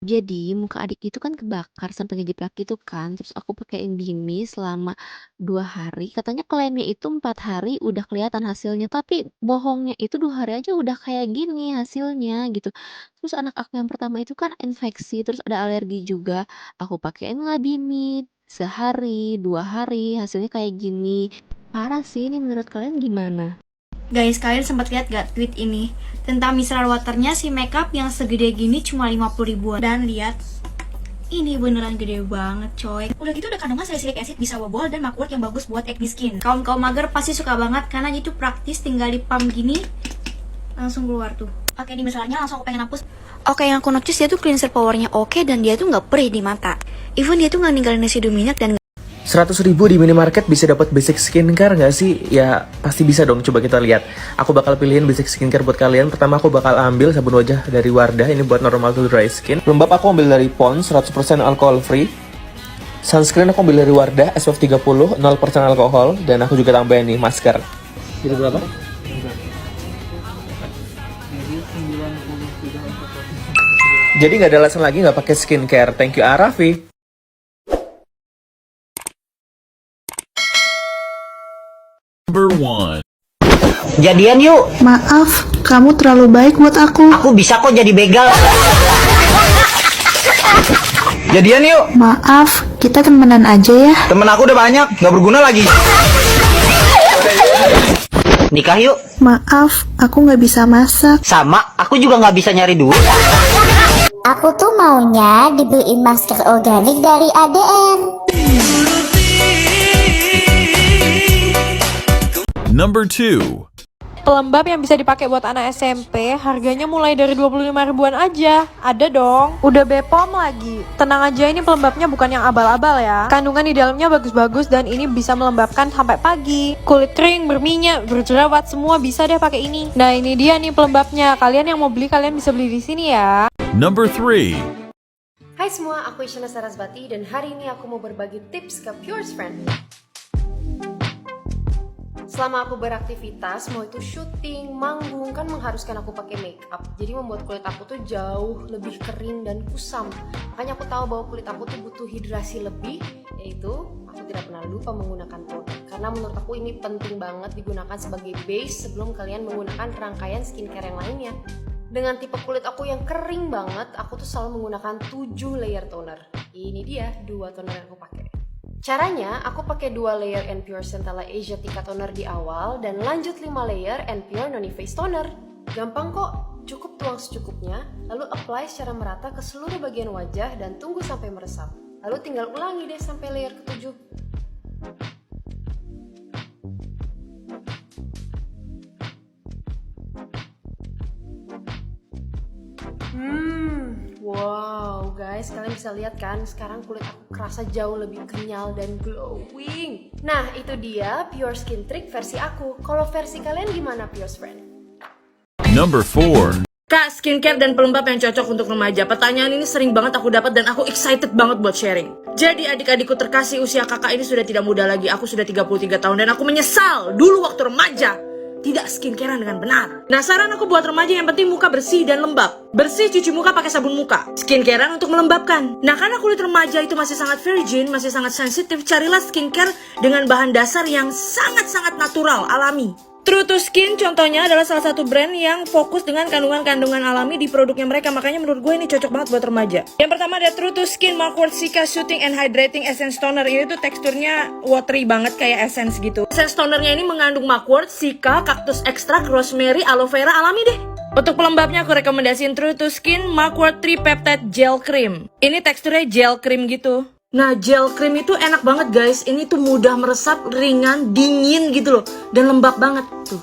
[SPEAKER 22] Jadi muka adik itu kan kebakar sampai ngejiplak gitu kan. Terus aku pakein Bimi selama 2 hari. Katanya klaimnya itu 4 hari udah kelihatan hasilnya. Tapi bohongnya itu 2 hari aja udah kayak gini hasilnya gitu. Terus anak aku yang pertama itu kan infeksi, terus ada alergi juga. Aku pakein lah Bimi sehari, 2 hari, hasilnya kayak gini. Parah sih, ini menurut kalian gimana?
[SPEAKER 23] Guys, kalian sempat lihat gak tweet ini? Tentang micellar waternya si makeup yang segede gini cuma 50 ribuan. Dan lihat, ini beneran gede banget coy. Udah gitu udah kandungan salicylic acid, bisa bobol dan makulat yang bagus buat acne skin. Kaum mager pasti suka banget karena itu praktis, tinggal di pump gini langsung keluar tuh. Oke, di micellarnya langsung aku pengen hapus.
[SPEAKER 26] Oke, yang aku notice dia tuh cleanser powernya oke dan dia tuh nggak perih di mata. Even dia tuh nggak ninggalin residu minyak dan
[SPEAKER 18] 100.000 di minimarket bisa dapat basic skincare nggak sih? Ya pasti bisa dong, coba kita lihat. Aku bakal pilihin basic skincare buat kalian. Pertama aku bakal ambil sabun wajah dari Wardah, ini buat normal to dry skin. Pelembab aku ambil dari Pond's, 100% alcohol free. Sunscreen aku ambil dari Wardah, SPF 30, 0% alkohol. Dan aku juga tambahin nih masker. Itu berapa? Jadi nggak ada alasan lagi nggak pakai skincare. Thank you Arafi.
[SPEAKER 2] Number 1.
[SPEAKER 3] Jadian yuk.
[SPEAKER 4] Maaf, kamu terlalu baik buat aku.
[SPEAKER 3] Aku bisa kok jadi begal. Jadian yuk.
[SPEAKER 4] Maaf, kita temenan aja ya.
[SPEAKER 3] Temen aku udah banyak, nggak berguna lagi. Nikah yuk.
[SPEAKER 4] Maaf, aku nggak bisa masak.
[SPEAKER 3] Sama, aku juga nggak bisa nyari duit.
[SPEAKER 24] Aku tuh maunya dibeliin masker organik dari ADR.
[SPEAKER 2] Number 2.
[SPEAKER 9] Pelembab yang bisa dipakai buat anak SMP harganya mulai dari 25 ribuan aja. Ada dong. Udah Bepom lagi. Tenang aja, ini pelembabnya bukan yang abal-abal ya. Kandungan di dalamnya bagus-bagus dan ini bisa melembabkan sampai pagi. Kulit kering, berminyak, berjerawat, semua bisa deh pakai ini. Nah, ini dia nih pelembabnya. Kalian yang mau beli, kalian bisa beli di sini ya.
[SPEAKER 2] Number 3.
[SPEAKER 5] Hai semua, aku Isyana Sarasvati dan hari ini aku mau berbagi tips ke Pures Friend. Selama aku beraktivitas, mau itu syuting, manggung, kan mengharuskan aku pakai makeup. Jadi membuat kulit aku tuh jauh lebih kering dan kusam. Makanya aku tahu bahwa kulit aku tuh butuh hidrasi lebih, yaitu aku tidak pernah lupa menggunakan produk. Karena menurut aku ini penting banget digunakan sebagai base sebelum kalian menggunakan rangkaian skincare yang lainnya. Dengan tipe kulit aku yang kering banget, aku tuh selalu menggunakan 7 layer toner. Ini dia 2 toner yang aku pakai. Caranya, aku pakai 2 layer N-Pure Centella Asiatica Toner di awal dan lanjut 5 layer N-Pure Noni Face Toner. Gampang kok, cukup tuang secukupnya, lalu apply secara merata ke seluruh bagian wajah dan tunggu sampai meresap. Lalu tinggal ulangi deh sampai layer ke-7. Wow guys, kalian bisa lihat kan sekarang kulit aku kerasa jauh lebih kenyal dan glowing. Nah itu dia Pure Skin Trick versi aku. Kalau versi kalian gimana Pure Friend?
[SPEAKER 2] Number 4.
[SPEAKER 1] Kak, skincare dan pelembab yang cocok untuk remaja. Pertanyaan ini sering banget aku dapat dan aku excited banget buat sharing. Jadi adik-adikku terkasih, usia kakak ini sudah tidak muda lagi. Aku sudah 33 tahun dan aku menyesal dulu waktu remaja tidak skincarean dengan benar. Nah, saran aku buat remaja yang penting muka bersih dan lembab. Bersih, cuci muka pakai sabun muka. Skincarean untuk melembabkan. Nah, karena kulit remaja itu masih sangat virgin, masih sangat sensitif, carilah skincare dengan bahan dasar yang sangat-sangat natural, alami. True to Skin contohnya adalah salah satu brand yang fokus dengan kandungan-kandungan alami di produknya mereka. Makanya menurut gue ini cocok banget buat remaja. Yang pertama ada True to Skin Marquardt Cica Soothing and Hydrating Essence Toner. Ini tuh teksturnya watery banget kayak essence gitu. Essence tonernya ini mengandung Marquardt, Cica, Cactus Extract, Rosemary, Aloe Vera alami deh. Untuk pelembabnya aku rekomendasiin True to Skin Marquardt Tripeptide Gel Cream. Ini teksturnya gel cream gitu. Nah, gel cream itu enak banget guys. Ini tuh mudah meresap, ringan, dingin gitu loh. Dan lembab banget tuh.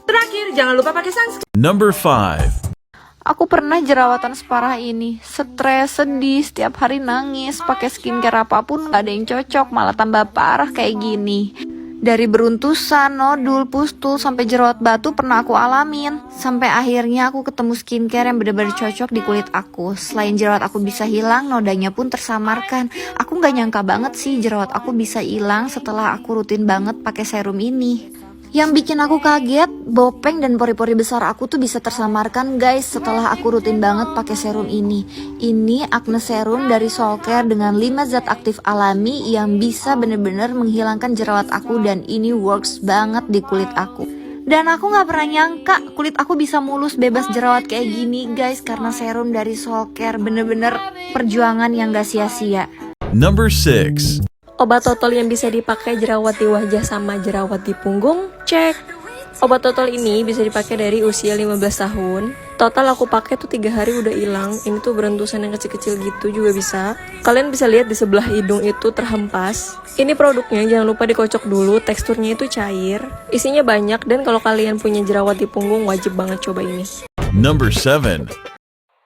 [SPEAKER 1] Terakhir, jangan lupa pakai sunscreen.
[SPEAKER 2] Number 5.
[SPEAKER 25] Aku pernah jerawatan separah ini. Stres, sedih, setiap hari nangis. Pakai skincare apapun gak ada yang cocok. Malah tambah parah kayak gini. Dari beruntusan, nodul, pustul, sampai jerawat batu pernah aku alamin. Sampai akhirnya aku ketemu skincare yang benar-benar cocok di kulit aku. Selain jerawat aku bisa hilang, nodanya pun tersamarkan. Aku gak nyangka banget sih jerawat aku bisa hilang setelah aku rutin banget pakai serum ini. Yang bikin aku kaget, bopeng dan pori-pori besar aku tuh bisa tersamarkan guys setelah aku rutin banget pakai serum ini. Ini acne serum dari Soulcare dengan 5 zat aktif alami yang bisa bener-bener menghilangkan jerawat aku dan ini works banget di kulit aku. Dan aku gak pernah nyangka kulit aku bisa mulus bebas jerawat kayak gini guys karena serum dari Soulcare, bener-bener perjuangan yang gak sia-sia.
[SPEAKER 2] Number 6.
[SPEAKER 6] Obat totol yang bisa dipakai jerawat di wajah sama jerawat di punggung, cek. Obat totol ini bisa dipakai dari usia 15 tahun. Total aku pakai tuh 3 hari udah hilang. Ini tuh berentusan yang kecil-kecil gitu juga bisa. Kalian bisa lihat di sebelah hidung itu terhempas. Ini produknya, jangan lupa dikocok dulu. Teksturnya itu cair, isinya banyak, dan kalau kalian punya jerawat di punggung wajib banget coba ini.
[SPEAKER 2] Number 7.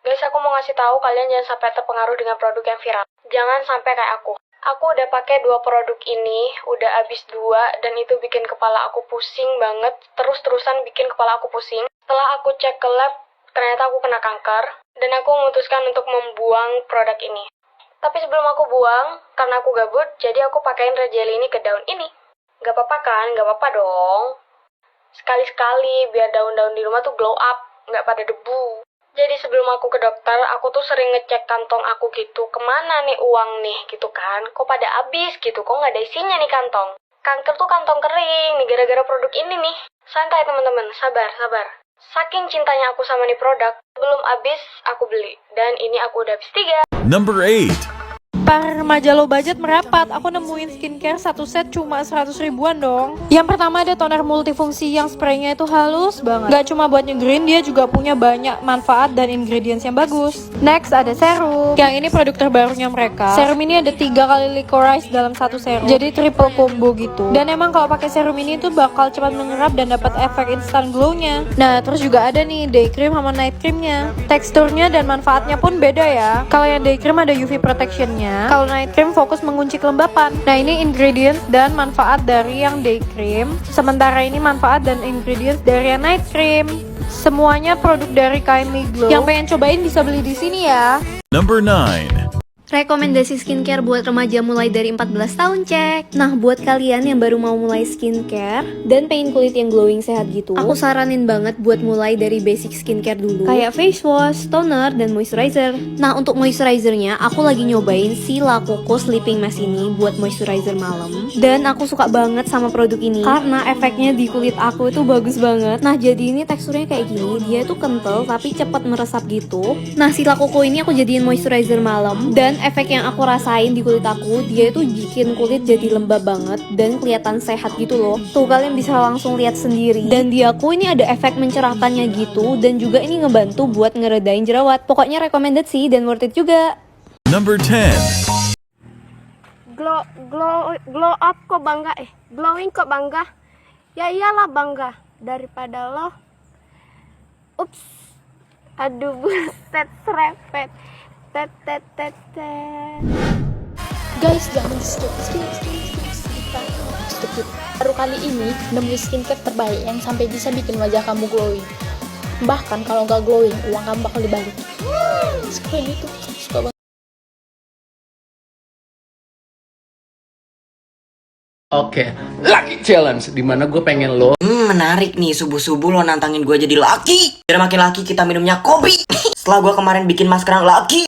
[SPEAKER 9] Guys, aku mau ngasih tahu kalian jangan sampai terpengaruh dengan produk yang viral. Jangan sampai kayak aku. Aku udah pakai 2 produk ini, udah habis 2, dan itu bikin kepala aku pusing banget, terus-terusan bikin kepala aku pusing. Setelah aku cek ke lab, ternyata aku kena kanker, dan aku memutuskan untuk membuang produk ini. Tapi sebelum aku buang, karena aku gabut, jadi aku pakein Rejeli ini ke daun ini. Gak apa-apa kan? Gak apa-apa dong. Sekali-sekali, biar daun-daun di rumah tuh glow up, gak pada debu.
[SPEAKER 6] Jadi sebelum aku ke dokter, aku tuh sering ngecek kantong aku gitu. Kemana nih uang nih gitu kan? Kok pada habis gitu? Kok nggak ada isinya nih kantong? Kanker tuh kantong kering nih gara-gara produk ini nih. Santai teman-teman, sabar. Saking cintanya aku sama nih produk, belum habis aku beli. Dan ini aku udah habis 3.
[SPEAKER 2] Number 8.
[SPEAKER 9] Para remaja low budget merapat, aku nemuin skincare satu set cuma 100 ribuan dong. Yang pertama ada toner multifungsi yang spraynya itu halus banget. Gak cuma buat nge-green, dia juga punya banyak manfaat dan ingredients yang bagus. Next ada serum. Yang ini produk terbarunya mereka. Serum ini ada 3 kali licorice dalam satu serum. Jadi triple combo gitu. Dan emang kalau pakai serum ini tuh bakal cepat menyerap dan dapat efek instant glow-nya. Nah, terus juga ada nih day cream sama night cream-nya. Teksturnya dan manfaatnya pun beda ya. Kalau yang day cream ada UV protection-nya. Kalau night cream fokus mengunci kelembapan. Nah, ini ingredients dan manfaat dari yang day cream. Sementara ini manfaat dan ingredients dari yang night cream. Semuanya produk dari Kindly Glow. Yang pengen cobain bisa beli di sini ya.
[SPEAKER 2] Number 9.
[SPEAKER 26] Rekomendasi skincare buat remaja mulai dari 14 tahun cek. Nah, buat kalian yang baru mau mulai skincare dan pengen kulit yang glowing sehat gitu, aku saranin banget buat mulai dari basic skincare dulu. Kayak face wash, toner, dan moisturizer. Nah, untuk moisturizernya aku lagi nyobain si La Coco Sleeping Mask ini buat moisturizer malam. Dan aku suka banget sama produk ini karena efeknya di kulit aku itu bagus banget. Nah, jadi ini teksturnya kayak gini, dia tuh kental tapi cepat meresap gitu. Nah, si La Coco ini aku jadiin moisturizer malam dan efek yang aku rasain di kulit aku, dia itu bikin kulit jadi lembab banget dan kelihatan sehat gitu loh. Tuh kalian bisa langsung lihat sendiri. Dan di aku ini ada efek mencerahkannya gitu dan juga ini ngebantu buat ngeredain jerawat. Pokoknya recommended sih dan worth it juga.
[SPEAKER 2] Number 10.
[SPEAKER 7] Glow up kok bangga glowing kok bangga. Ya iyalah bangga daripada lo. Ups. Aduh buset serempet.
[SPEAKER 10] Guys, jangan di skip. Baru kali ini nemu skincare terbaik yang sampai bisa bikin wajah kamu glowing. Bahkan kalau nggak glowing, uang kamu bakal dibalik. Suka gitu, suka banget.
[SPEAKER 21] Oke, Lucky Challenge dimana gue pengen lo.
[SPEAKER 3] Menarik nih, subuh-subuh lo nantangin gue jadi laki. Biar makin laki kita minumnya kopi. Setelah gue kemarin bikin masker yang laki.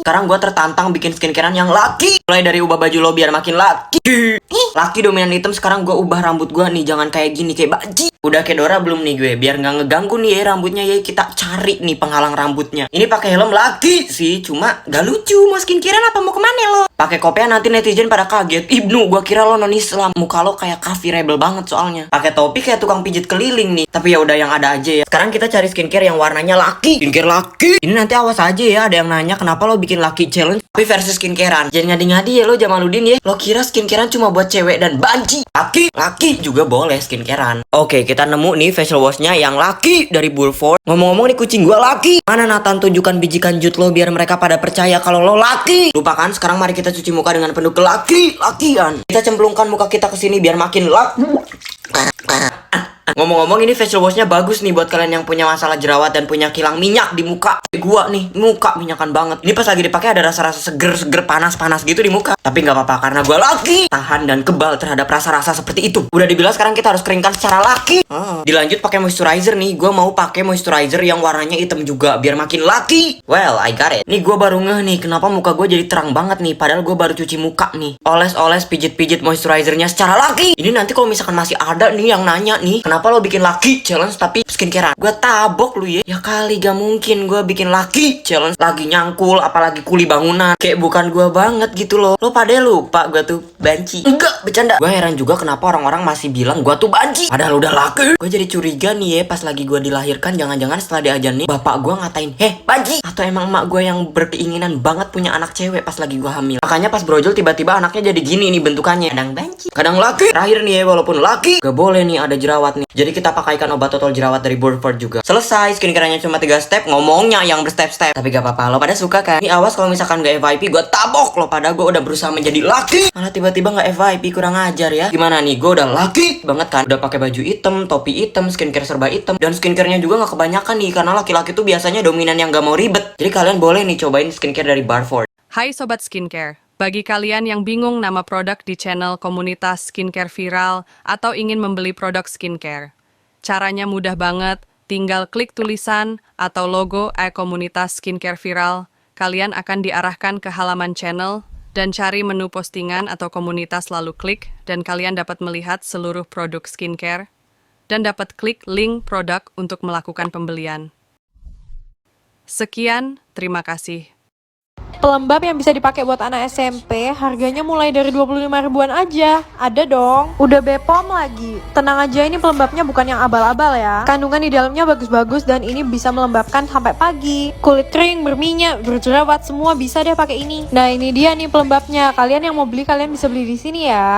[SPEAKER 3] Sekarang gue tertantang bikin skincarean yang laki. Mulai dari ubah baju lo biar makin laki. Laki dominan hitam, sekarang gue ubah rambut gue nih, jangan kayak gini, kayak baji. Udah kayak Dora belum nih gue, biar nggak ngeganggu nih ya rambutnya ya. Kita cari nih penghalang rambutnya. Ini pakai helm laki sih, cuma gak lucu. Mau skincarean apa mau kemana lo? Pakai kopiah nanti netizen pada kaget. Ibnu, gue kira lo non Islam. Muka lo kayak kafir rebel banget soalnya. Pakai topi kayak tukang pijit keliling nih. Tapi ya udah yang ada aja ya. Sekarang kita cari skincare yang warnanya laki. Skincare laki. Ini nanti awas aja ya, ada yang nanya kenapa lo bikin laki challenge tapi versi skincarean. Jangan ngadi-ngadi ya lo Jamaludin ya. Lo kira skincarean cuma buat cewek dan banci. Laki juga boleh skincarean. Oke, kita nemu nih facial washnya yang laki dari Burford. Ngomong-ngomong nih kucing gua laki. Mana Nathan tunjukkan bijikan jut lo biar mereka pada percaya kalau lo laki. Lupakan, sekarang mari kita cuci muka dengan penuh lakian. Kita cemplungkan muka kita ke sini biar makin laki. Ngomong-ngomong ini facial washnya bagus nih buat kalian yang punya masalah jerawat dan punya kilang minyak di muka. Gua nih, muka minyakan banget. Ini pas lagi dipakai ada rasa-rasa seger panas-panas gitu di muka. Tapi nggak apa-apa karena gua laki. Tahan dan kebal terhadap rasa-rasa seperti itu. Udah dibilang sekarang kita harus keringkan secara laki. Dilanjut pakai moisturizer nih. Gua mau pakai moisturizer yang warnanya hitam juga biar makin laki. Well, I got it. Nih gua baru ngeh nih kenapa muka gua jadi terang banget nih. Padahal gua baru cuci muka nih. Oles-oles pijit-pijit moisturizernya secara laki. Ini nanti kalau misalkan masih ada nih yang nanya nih, kenapa lo bikin laki challenge tapi skincarean? Gue tabok lu ya. Ya kali gak mungkin gue bikin laki challenge lagi nyangkul apalagi kuli bangunan. Kayak bukan gue banget gitu loh. Lo pada lupa gue tuh banci. Enggak, bercanda. Gue heran juga kenapa orang-orang masih bilang gue tuh banci padahal udah laki. Gue jadi curiga nih ya pas lagi gue dilahirkan, jangan-jangan setelah diajarin nih bapak gue ngatain, "Heh, banci." Atau emang emak gue yang berkeinginan banget punya anak cewek pas lagi gue hamil. Makanya pas brojol tiba-tiba anaknya jadi gini nih bentukannya. Kadang banci, kadang laki. Terakhir nih ya, walaupun laki gak boleh nih ada jerawat nih. Jadi kita pakaikan obat total jerawat dari Burford juga. Selesai, skincareannya cuma 3 step, ngomongnya yang berstep-step. Tapi gak apa-apa, lo pada suka kan? Ini awas kalau misalkan gak FYP, gue tabok lo pada. Gue udah berusaha menjadi laki, malah tiba-tiba gak FYP, kurang ajar ya. Gimana nih, gue udah laki banget kan? Udah pakai baju hitam, topi hitam, skincare serba hitam. Dan skincarenya juga gak kebanyakan nih, karena laki-laki tuh biasanya dominan yang gak mau ribet. Jadi kalian boleh nih cobain skincare dari Burford.
[SPEAKER 11] Hai Sobat Skincare. Bagi kalian yang bingung nama produk di channel komunitas skincare viral atau ingin membeli produk skincare, caranya mudah banget, Tinggal klik tulisan atau logo komunitas skincare viral, kalian akan diarahkan ke halaman channel dan cari menu postingan atau komunitas lalu klik dan kalian dapat melihat seluruh produk skincare dan dapat klik link produk untuk melakukan pembelian. Sekian, terima kasih.
[SPEAKER 9] Pelembab yang bisa dipakai buat anak SMP harganya mulai dari 25 ribuan aja. Ada dong. Udah Bepom lagi. Tenang aja, ini pelembabnya bukan yang abal-abal ya. Kandungan di dalamnya bagus-bagus dan ini bisa melembabkan sampai pagi. Kulit kering, berminyak, berjerawat, semua bisa deh pakai ini. Nah, ini dia nih pelembabnya. Kalian yang mau beli, kalian bisa beli di sini ya.